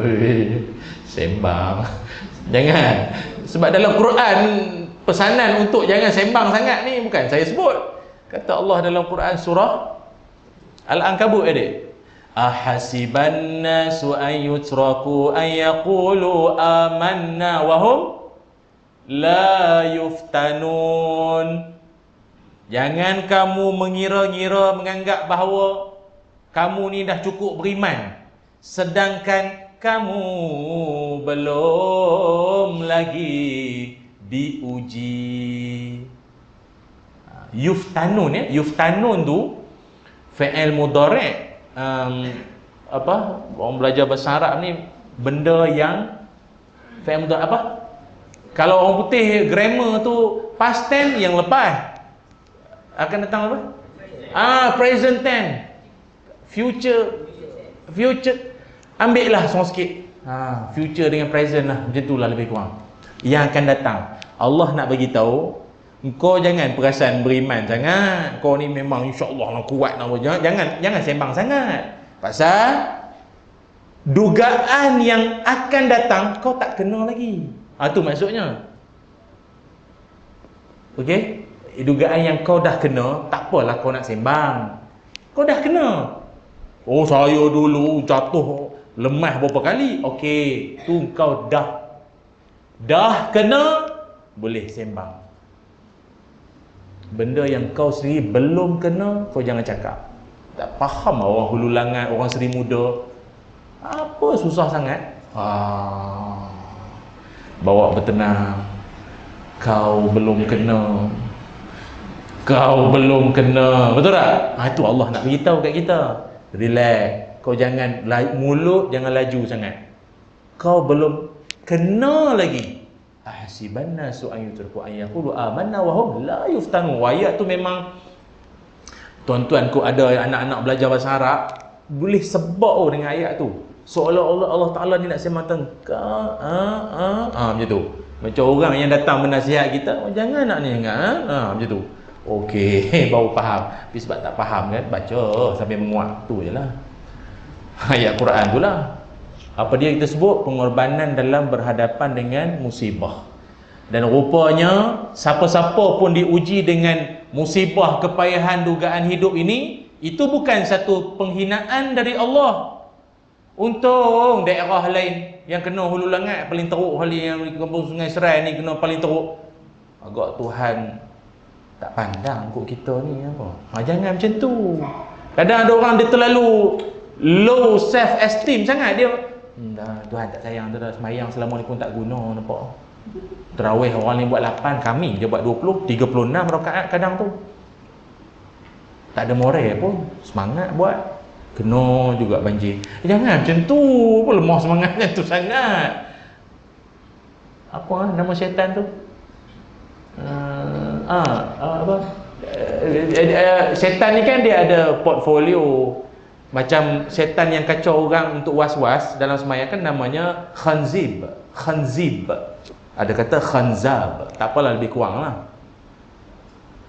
sembang. Jangan. Sebab dalam Quran pesanan untuk jangan sembang sangat ni bukan saya sebut. Kata Allah dalam Quran surah Al-Ankabut adik. Ahasiban nasu an yutraku an yaqulu amanna wa hum la yuftanun. Jangan kamu mengira-ngira, menganggap bahawa kamu ni dah cukup beriman, sedangkan kamu belum lagi diuji. Yuftanun ya, yuftanun tu fi'il mudhari'. Orang belajar bahasa Arab ni benda yang fi'il mudhari' apa? Kalau orang putih grammar tu past tense yang lepas akan datang apa? Present tense. Future ambil lah semua sikit. Future dengan present lah, macam tu lah lebih kurang. Yang akan datang. Allah nak bagi tahu, kau jangan perasan beriman sangat. Kau ni memang insya-Allah nak kuat nak jangan sembang sangat. Pasal dugaan yang akan datang kau tak kena lagi. Tu maksudnya. Okey? Dugaan yang kau dah kena, tak apalah kau nak sembang. Kau dah kena. Oh, saya dulu jatuh lemah berapa kali. Okey, tu kau dah kena, boleh sembang. Benda yang kau sendiri belum kena, kau jangan cakap. Tak faham orang hulu langat, orang Seri Muda. Apa susah sangat? Bawa bertenang. Kau belum kena. Betul tak? Itu Allah nak beritahu kat kita. Relax. Kau jangan mulut jangan laju sangat. Kau belum kena lagi. Ahsiban nasu an yutraku an yaqulu amanna wa hum la yuftanu. Ayat tu memang tuan-tuanku ada anak-anak belajar bahasa Arab boleh sebab dengan ayat tu. Seolah-olah Allah Taala ni nak sembang tentang macam tu. Macam orang yang datang menasihat kita, oh, jangan nak ni kan. Macam tu. Okey, baru faham. Tapi sebab tak faham kan, baca sampai menguat. Tu je lah. Ayat Quran tu lah. Apa dia kita sebut? Pengorbanan dalam berhadapan dengan musibah. Dan rupanya, siapa-siapa pun diuji dengan musibah, kepayahan, dugaan hidup ini, itu bukan satu penghinaan dari Allah. Untung daerah lain yang kena hulu langat paling teruk kali, yang di kampung Sungai Serai ni kena paling teruk. Agak Tuhan tak pandang kot kita ni apa. Jangan macam tu. Kadang ada orang dia terlalu low self esteem sangat, dia Tuhan tak sayang, dia dah semayang selama ni pun tak guna, nampak. Tarawih orang ni buat 8, kami je buat 20, 36 rakaat kadang tu. Tak ada moral pun, semangat buat. Kena juga banjir. Jangan macam tu, pun lemah semangatnya tu sangat. Apa nama syaitan tu? Syaitan ni kan dia ada portfolio. Macam syaitan yang kacau orang untuk was-was dalam sembahyang kan namanya khanzib. Khanzib. Ada kata khanzab. Tak apalah, lebih kurang lah.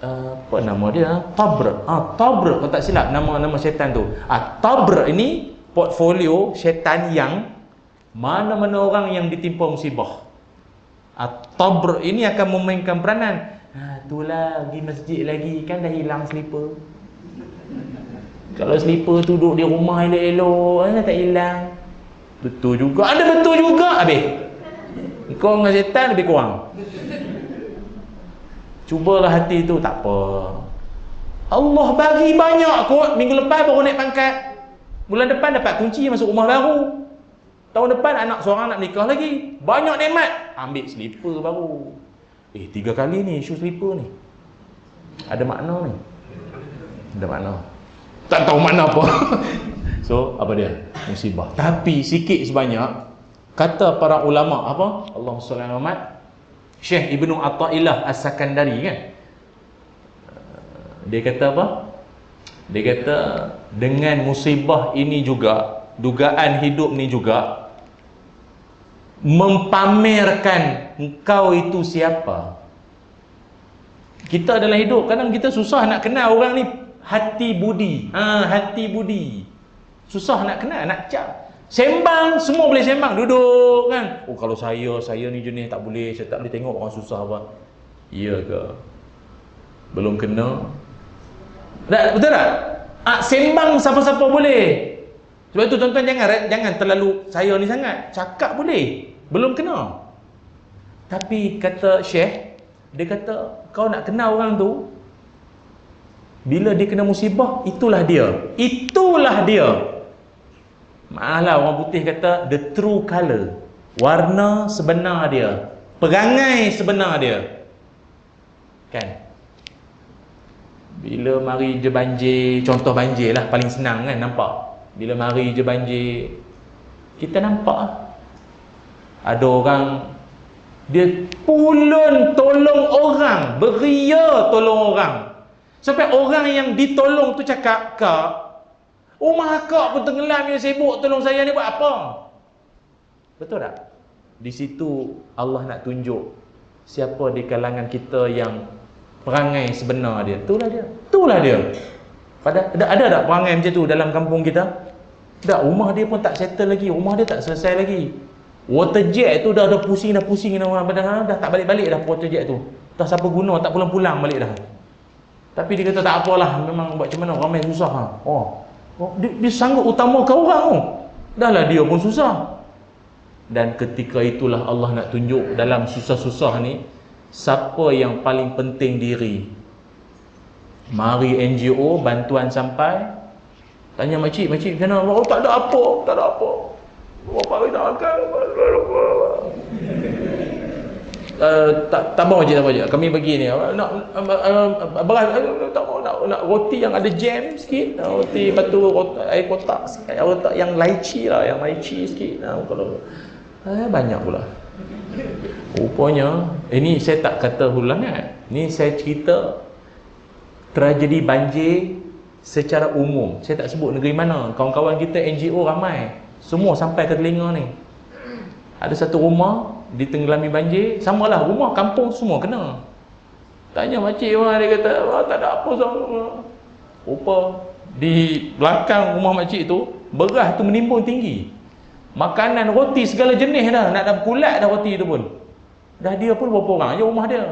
Apa nama dia? Tabr. Tabr kalau tak silap nama syaitan tu. Tabr ini portfolio syaitan yang mana-mana orang yang ditimpa musibah. Tabr ini akan memainkan peranan. Itulah pergi masjid lagi kan dah hilang slipper. Kalau slipper tu duduk di rumah elok-elok tak hilang. Betul juga. Ada betul juga habis. Kau dengan syaitan lebih kurang. Cubalah hati tu, tak apa. Allah bagi banyak kot. Minggu lepas baru naik pangkat. Bulan depan dapat kunci masuk rumah baru. Tahun depan anak seorang nak nikah lagi. Banyak nikmat. Ambil slipper baru. 3 kali ni isu slipper ni. Ada makna ni. Ada makna. Tak tahu makna apa. So, apa dia? Musibah. Tapi sikit sebanyak kata para ulama apa? Allahumma shalli ala Muhammad. Syekh Ibnu Athaillah As-Sakandari kan. Dia kata apa? Dia kata dengan musibah ini juga, dugaan hidup ni juga mempamerkan engkau itu siapa. Kita dalam hidup kadang kita susah nak kenal orang ni hati budi. Hati budi. Susah nak kenal, nak cap. Sembang, semua boleh sembang, duduk kan. Oh kalau saya ni jenis tak boleh, saya tak boleh tengok orang susah apa. Ya ke? Belum kena. Betul tak? Sembang siapa-siapa boleh. Sebab itu tuan-tuan jangan terlalu saya ni sangat. Cakap boleh. Belum kena. Tapi kata Syekh, dia kata kau nak kenal orang tu, bila dia kena musibah, itulah dia. Itulah dia. Maaflah orang putih kata the true color. Warna sebenar dia. Perangai sebenar dia. Kan? Bila mari je banjir, contoh banjir lah paling senang kan nampak. Bila mari je banjir, kita nampak ada orang dia pulun tolong orang, beria tolong orang. Sampai orang yang ditolong tu cakap, "Kak, rumah akak pun tenggelam, yang sibuk tolong saya ni buat apa?" Betul tak? Di situ Allah nak tunjuk siapa di kalangan kita yang perangai sebenar dia. Itulah dia. Itulah dia. Ada tak perangai macam tu dalam kampung kita? Tak, rumah dia pun tak settle lagi, rumah dia tak selesai lagi. Water jet tu dah pusing orang padahal dah tak balik-balik dah water jet tu. Dah siapa guna, tak pulang-pulang balik dah. Tapi dia kata tak apalah, memang buat macam mana ramai susah. Dia sanggup utamakan orang tu. Dahlah dia pun susah. Dan ketika itulah Allah nak tunjuk dalam susah-susah ni siapa yang paling penting diri. Mari NGO bantuan sampai, tanya makcik macam mana? Oh tak ada apa. Berapa hari nak makan? Tak mau je. Kami bagi ni. Nak beras, tak mau nak roti yang ada jam sikit. Roti batu air kotak sikit. Air kotak yang lychee lah, yang lychee sikit. Kalau banyak pula. Rupanya ini saya tak kata hulangan. Ni saya cerita tragedi banjir secara umum. Saya tak sebut negeri mana. Kawan-kawan kita NGO ramai. Semua sampai ke telinga ni. Ada satu rumah ditenggelami banjir, samalah rumah kampung semua kena. Tanya makcik orang, dia kata tak ada apa sama. Rupa di belakang rumah makcik tu beras tu menimbun tinggi. Makanan roti segala jenis dah, nak dah kulat dah roti tu pun. Dah dia pun berapa orang je rumah dia.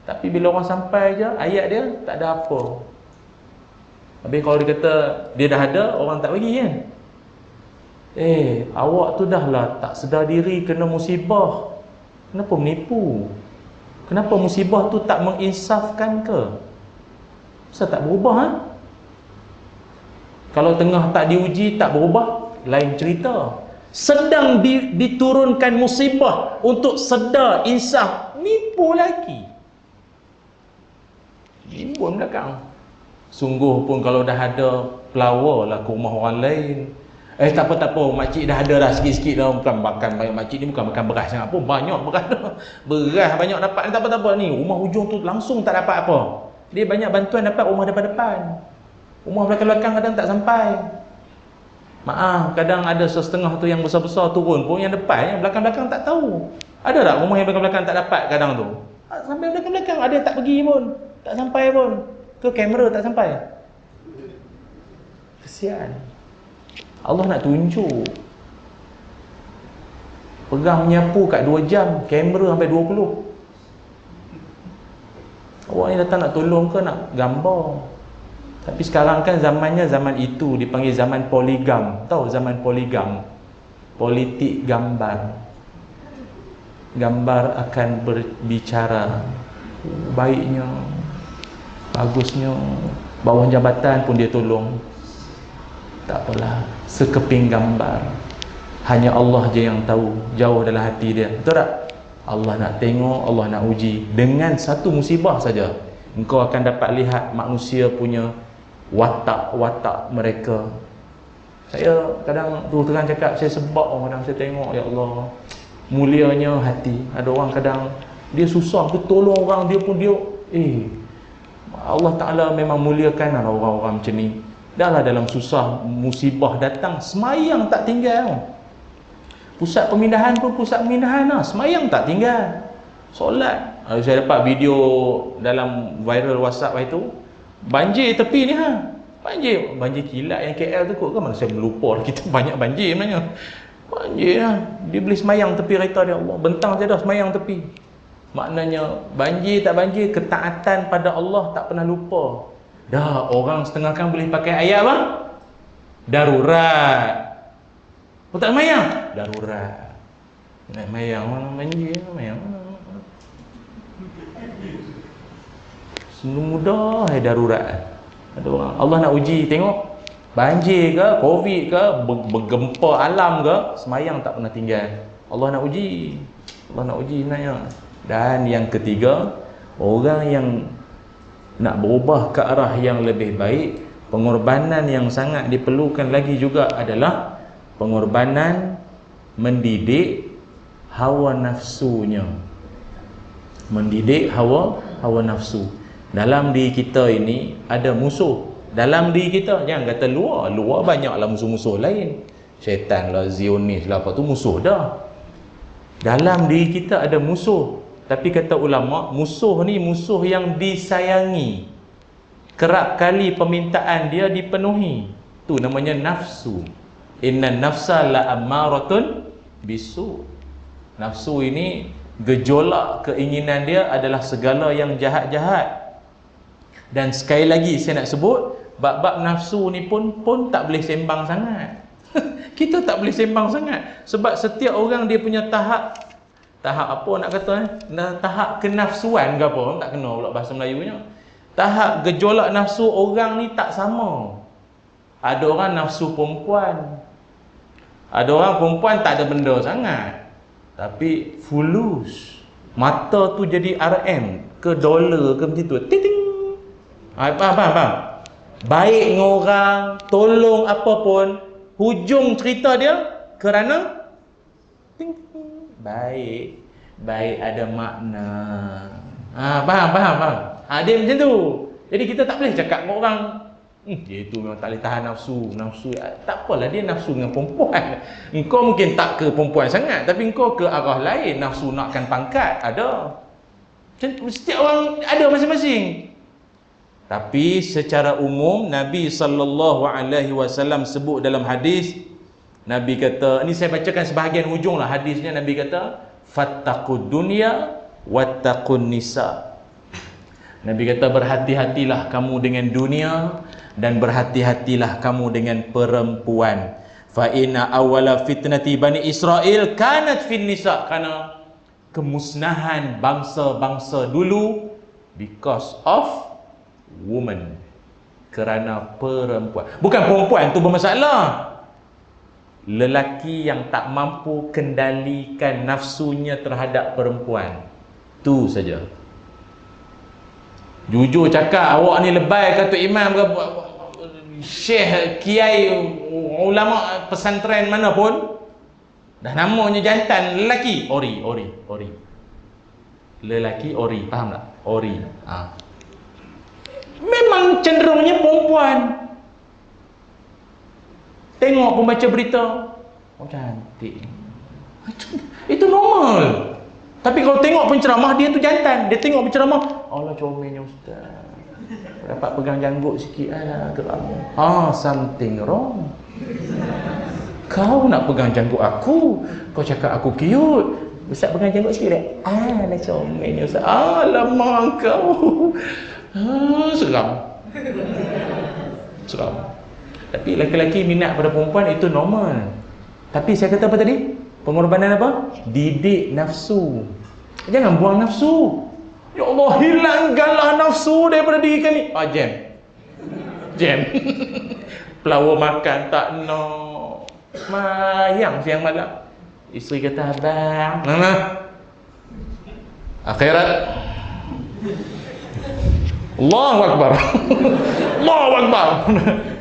Tapi bila orang sampai je ayat dia tak ada apa. Habis kalau dia kata dia dah ada, orang tak bagi kan. Awak tu dah lah tak sedar diri kena musibah. Kenapa menipu? Kenapa musibah tu tak menginsafkan ke? Kenapa tak berubah ha? Kalau tengah tak diuji tak berubah, lain cerita. Sedang diturunkan musibah untuk sedar, insaf, nipu lagi. Nimbun belakang. Sungguh pun kalau dah ada, pelawar lah ke rumah orang lain. Tak apa, makcik dah ada dah sikit-sikit dah. Bukan makan banyak, makcik ni bukan makan beras sangat pun, banyak beras dah. Beras banyak dapat, tak apa ni. Rumah hujung tu langsung tak dapat apa. Dia banyak bantuan dapat rumah depan-depan. Rumah belakang-belakang kadang tak sampai. Maaf, kadang ada setengah tu yang besar-besar turun pun, yang depan, yang belakang-belakang tak tahu. Ada tak rumah yang belakang-belakang tak dapat kadang tu? Sampai belakang-belakang ada tak pergi pun, tak sampai pun. Ke kamera tak sampai. Kesian. Allah nak tunjuk. Pegang menyapu kat 2 jam, kamera sampai 20. Orang ni datang nak tolong ke nak gambar. Tapi sekarang kan zamannya zaman itu dipanggil zaman poligam. Tahu zaman poligam? Politik gambar. Gambar akan berbicara. Baiknya, bagusnya, bawah jabatan pun dia tolong. Tak apalah, sekeping gambar. Hanya Allah je yang tahu jauh dalam hati dia. Betul tak? Allah nak tengok, Allah nak uji. Dengan satu musibah saja, engkau akan dapat lihat manusia punya watak-watak mereka. Saya kadang terus terang cakap, saya sebab kadang saya tengok, ya Allah, mulianya hati. Ada orang kadang dia susah tu tolong orang, dia pun dia Allah Ta'ala memang muliakan orang-orang macam ni. Dah lah dalam susah, musibah datang, semayang tak tinggal. Pusat pemindahan pun pusat pemindahan lah, semayang tak tinggal. Solat. Saya dapat video dalam viral WhatsApp itu, banjir tepi ni banjir kilat yang KL tu kot kan, mana saya melupa kita banyak banjir sebenarnya. Banjir lah, dia boleh semayang tepi kereta dia. Allah, bentang saya dah semayang tepi. Maknanya banjir tak banjir, ketaatan pada Allah tak pernah lupa. Dah orang setengah kan boleh pakai ayat apa? Darurat. Tak semayang? Darurat. Nak semayang mana banjir, semayang mana. Mudah darurat. Ada orang Allah nak uji, tengok banjir ke, covid ke, bergempa alam ke, semayang tak pernah tinggal. Allah nak uji. Allah nak uji sebenarnya. Dan yang ketiga, orang yang nak berubah ke arah yang lebih baik, pengorbanan yang sangat diperlukan lagi juga adalah pengorbanan mendidik hawa nafsunya. Mendidik hawa nafsu. Dalam diri kita ini ada musuh. Dalam diri kita, jangan kata luar. Luar banyaklah musuh-musuh lain. Syaitan lah, Zionis lah, apa tu musuh dah. Dalam diri kita ada musuh. Tapi kata ulama, musuh ni musuh yang disayangi. Kerap kali permintaan dia dipenuhi. Tu namanya nafsu. Inna nafsa la ammaratun bisu. Nafsu ini gejolak keinginan dia adalah segala yang jahat-jahat. Dan sekali lagi saya nak sebut, bab-bab nafsu ni pun tak boleh sembang sangat. Kita tak boleh sembang sangat. Sebab setiap orang dia punya tahap apa nak kata tahap kenafsuan ke apa, tak kena pula bahasa Melayunya. Tahap gejolak nafsu orang ni tak sama. Ada orang nafsu perempuan. Ada orang perempuan tak ada benda sangat, tapi fulus. Mata tu jadi RM ke dolar ke macam tu. Ting. Faham? Baik dengan orang, tolong apa pun, hujung cerita dia kerana baik ada makna. Faham. Dia macam tu. Jadi kita tak boleh cakap dengan orang Dia itu memang tak boleh tahan nafsu. Tak apalah dia nafsu dengan perempuan. Engkau mungkin tak ke perempuan sangat, tapi engkau ke arah lain, nafsu nakkan pangkat, ada. Setiap orang ada masing-masing. Tapi secara umum Nabi SAW sebut dalam hadis, Nabi kata, ini saya bacakan sebahagian hujung lah hadisnya. Nabi kata, fattaqud dunya wattaqun nisa. Nabi kata, berhati-hatilah kamu dengan dunia dan berhati-hatilah kamu dengan perempuan. Fa inna awwala fitnati Bani Israel kanat fin nisa. Karena kemusnahan bangsa-bangsa dulu because of woman, kerana perempuan. Bukan perempuan tu bermasalah, lelaki yang tak mampu kendalikan nafsunya terhadap perempuan, tu saja. Jujur cakap, awak ni lebay kata imam ke syekh, kiai, ulama pesantren mana pun, dah namanya jantan, lelaki ori. Lelaki ori, faham tak? Ori. Memang cenderungnya perempuan. Tengok pembaca berita, oh cantik. Itu normal. Tapi kalau tengok penceramah, dia tu jantan. Dia tengok penceramah, Allah comelnya ustaz, dapat pegang janggut sikit lah ke kamu. Something wrong. Kau nak pegang janggut aku, kau cakap aku cute, ustaz pegang janggut sikit tak? Lah comelnya ustaz. Alamak kau. Seram. Tapi lelaki minat pada perempuan itu normal. Tapi saya kata apa tadi? Pengorbanan apa? Didik nafsu. Jangan buang nafsu. Ya Allah, hilangkanlah nafsu daripada diri kami. Jam. Pelawar makan tak nak. Mayang siang malam. Isteri kata, abang, akhirat. Allahu Akbar. Allahu Akbar.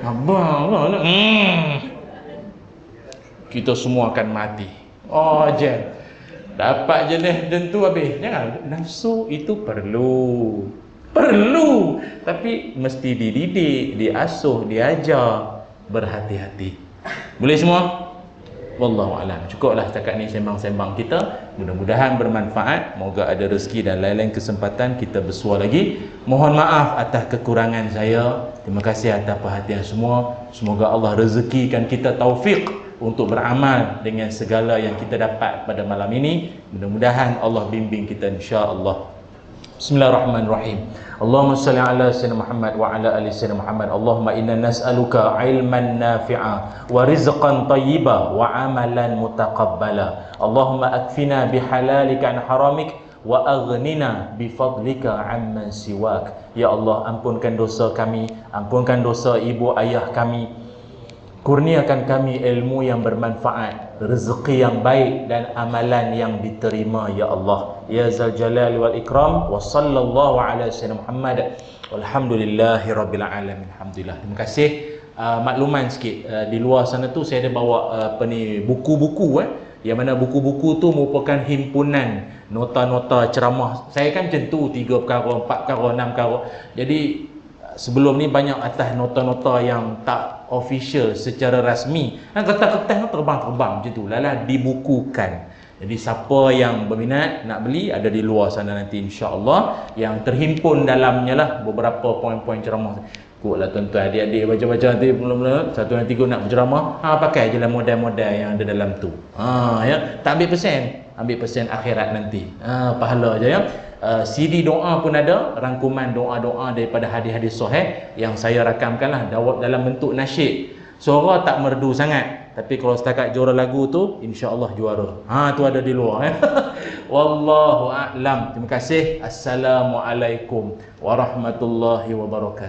Abang, kita semua akan mati. Jam. Dapat jenis tentu habis. Jangan, nafsu itu perlu. Tapi mesti dididik, diasuh, diajar. Berhati-hati. Boleh semua? Wallahu a'lam. Cukuplah setakat ni sembang-sembang kita. Mudah-mudahan bermanfaat. Moga ada rezeki dan lain-lain kesempatan kita bersua lagi. Mohon maaf atas kekurangan saya. Terima kasih atas perhatian semua. Semoga Allah rezekikan kita taufik untuk beramal dengan segala yang kita dapat pada malam ini. Mudah-mudahan Allah bimbing kita insya-Allah. Bismillahirrahmanirrahim. Allahumma salli ala sayyidina Muhammad wa ala ali sayyidina Muhammad. Allahumma inna nas'aluka ilman nafi'a wa rizqan thayyiba wa amalan mutaqabbala. Allahumma akfina bihalalika an haramik wa aghnina bifadlika amman siwak. Ya Allah, ampunkan dosa kami, ampunkan dosa ibu ayah kami. Kurniakan kami ilmu yang bermanfaat, rezeki yang baik dan amalan yang diterima ya Allah. Ya Zal Jalali wal Ikram. Wa sallallahu ala sayyidina Muhammad. Walhamdulillahi rabbil alamin. Alhamdulillah. Terima kasih. Makluman sikit, di luar sana tu saya ada bawa buku-buku yang mana buku-buku tu merupakan himpunan nota-nota ceramah. Saya kan macam tu, 3 perkara, 4 perkara, 6 perkara. Jadi sebelum ni banyak atas nota-nota yang tak official secara rasmi. Kertas-kertas terbang-terbang macam tu. Lalah dibukukan. Jadi siapa yang berminat nak beli, ada di luar sana nanti insya-Allah. Yang terhimpun dalamnya lah beberapa poin-poin ceramah. Kutlah tuan-tuan adik-adik baca-baca nanti mula-mula satu nanti kau nak berceramah, pakai je lah model-model yang ada dalam tu. Ya, tak ambil persen akhirat nanti. Pahala je ya. CD doa pun ada, rangkuman doa-doa daripada hadis-hadis sahih yang saya rakamkanlah dalam bentuk nasyid. Suara tak merdu sangat, tapi kalau setakat juara lagu tu insya-Allah juara. Tu ada di luar ya. Wallahu a'lam. Terima kasih. Assalamualaikum warahmatullahi wabarakatuh.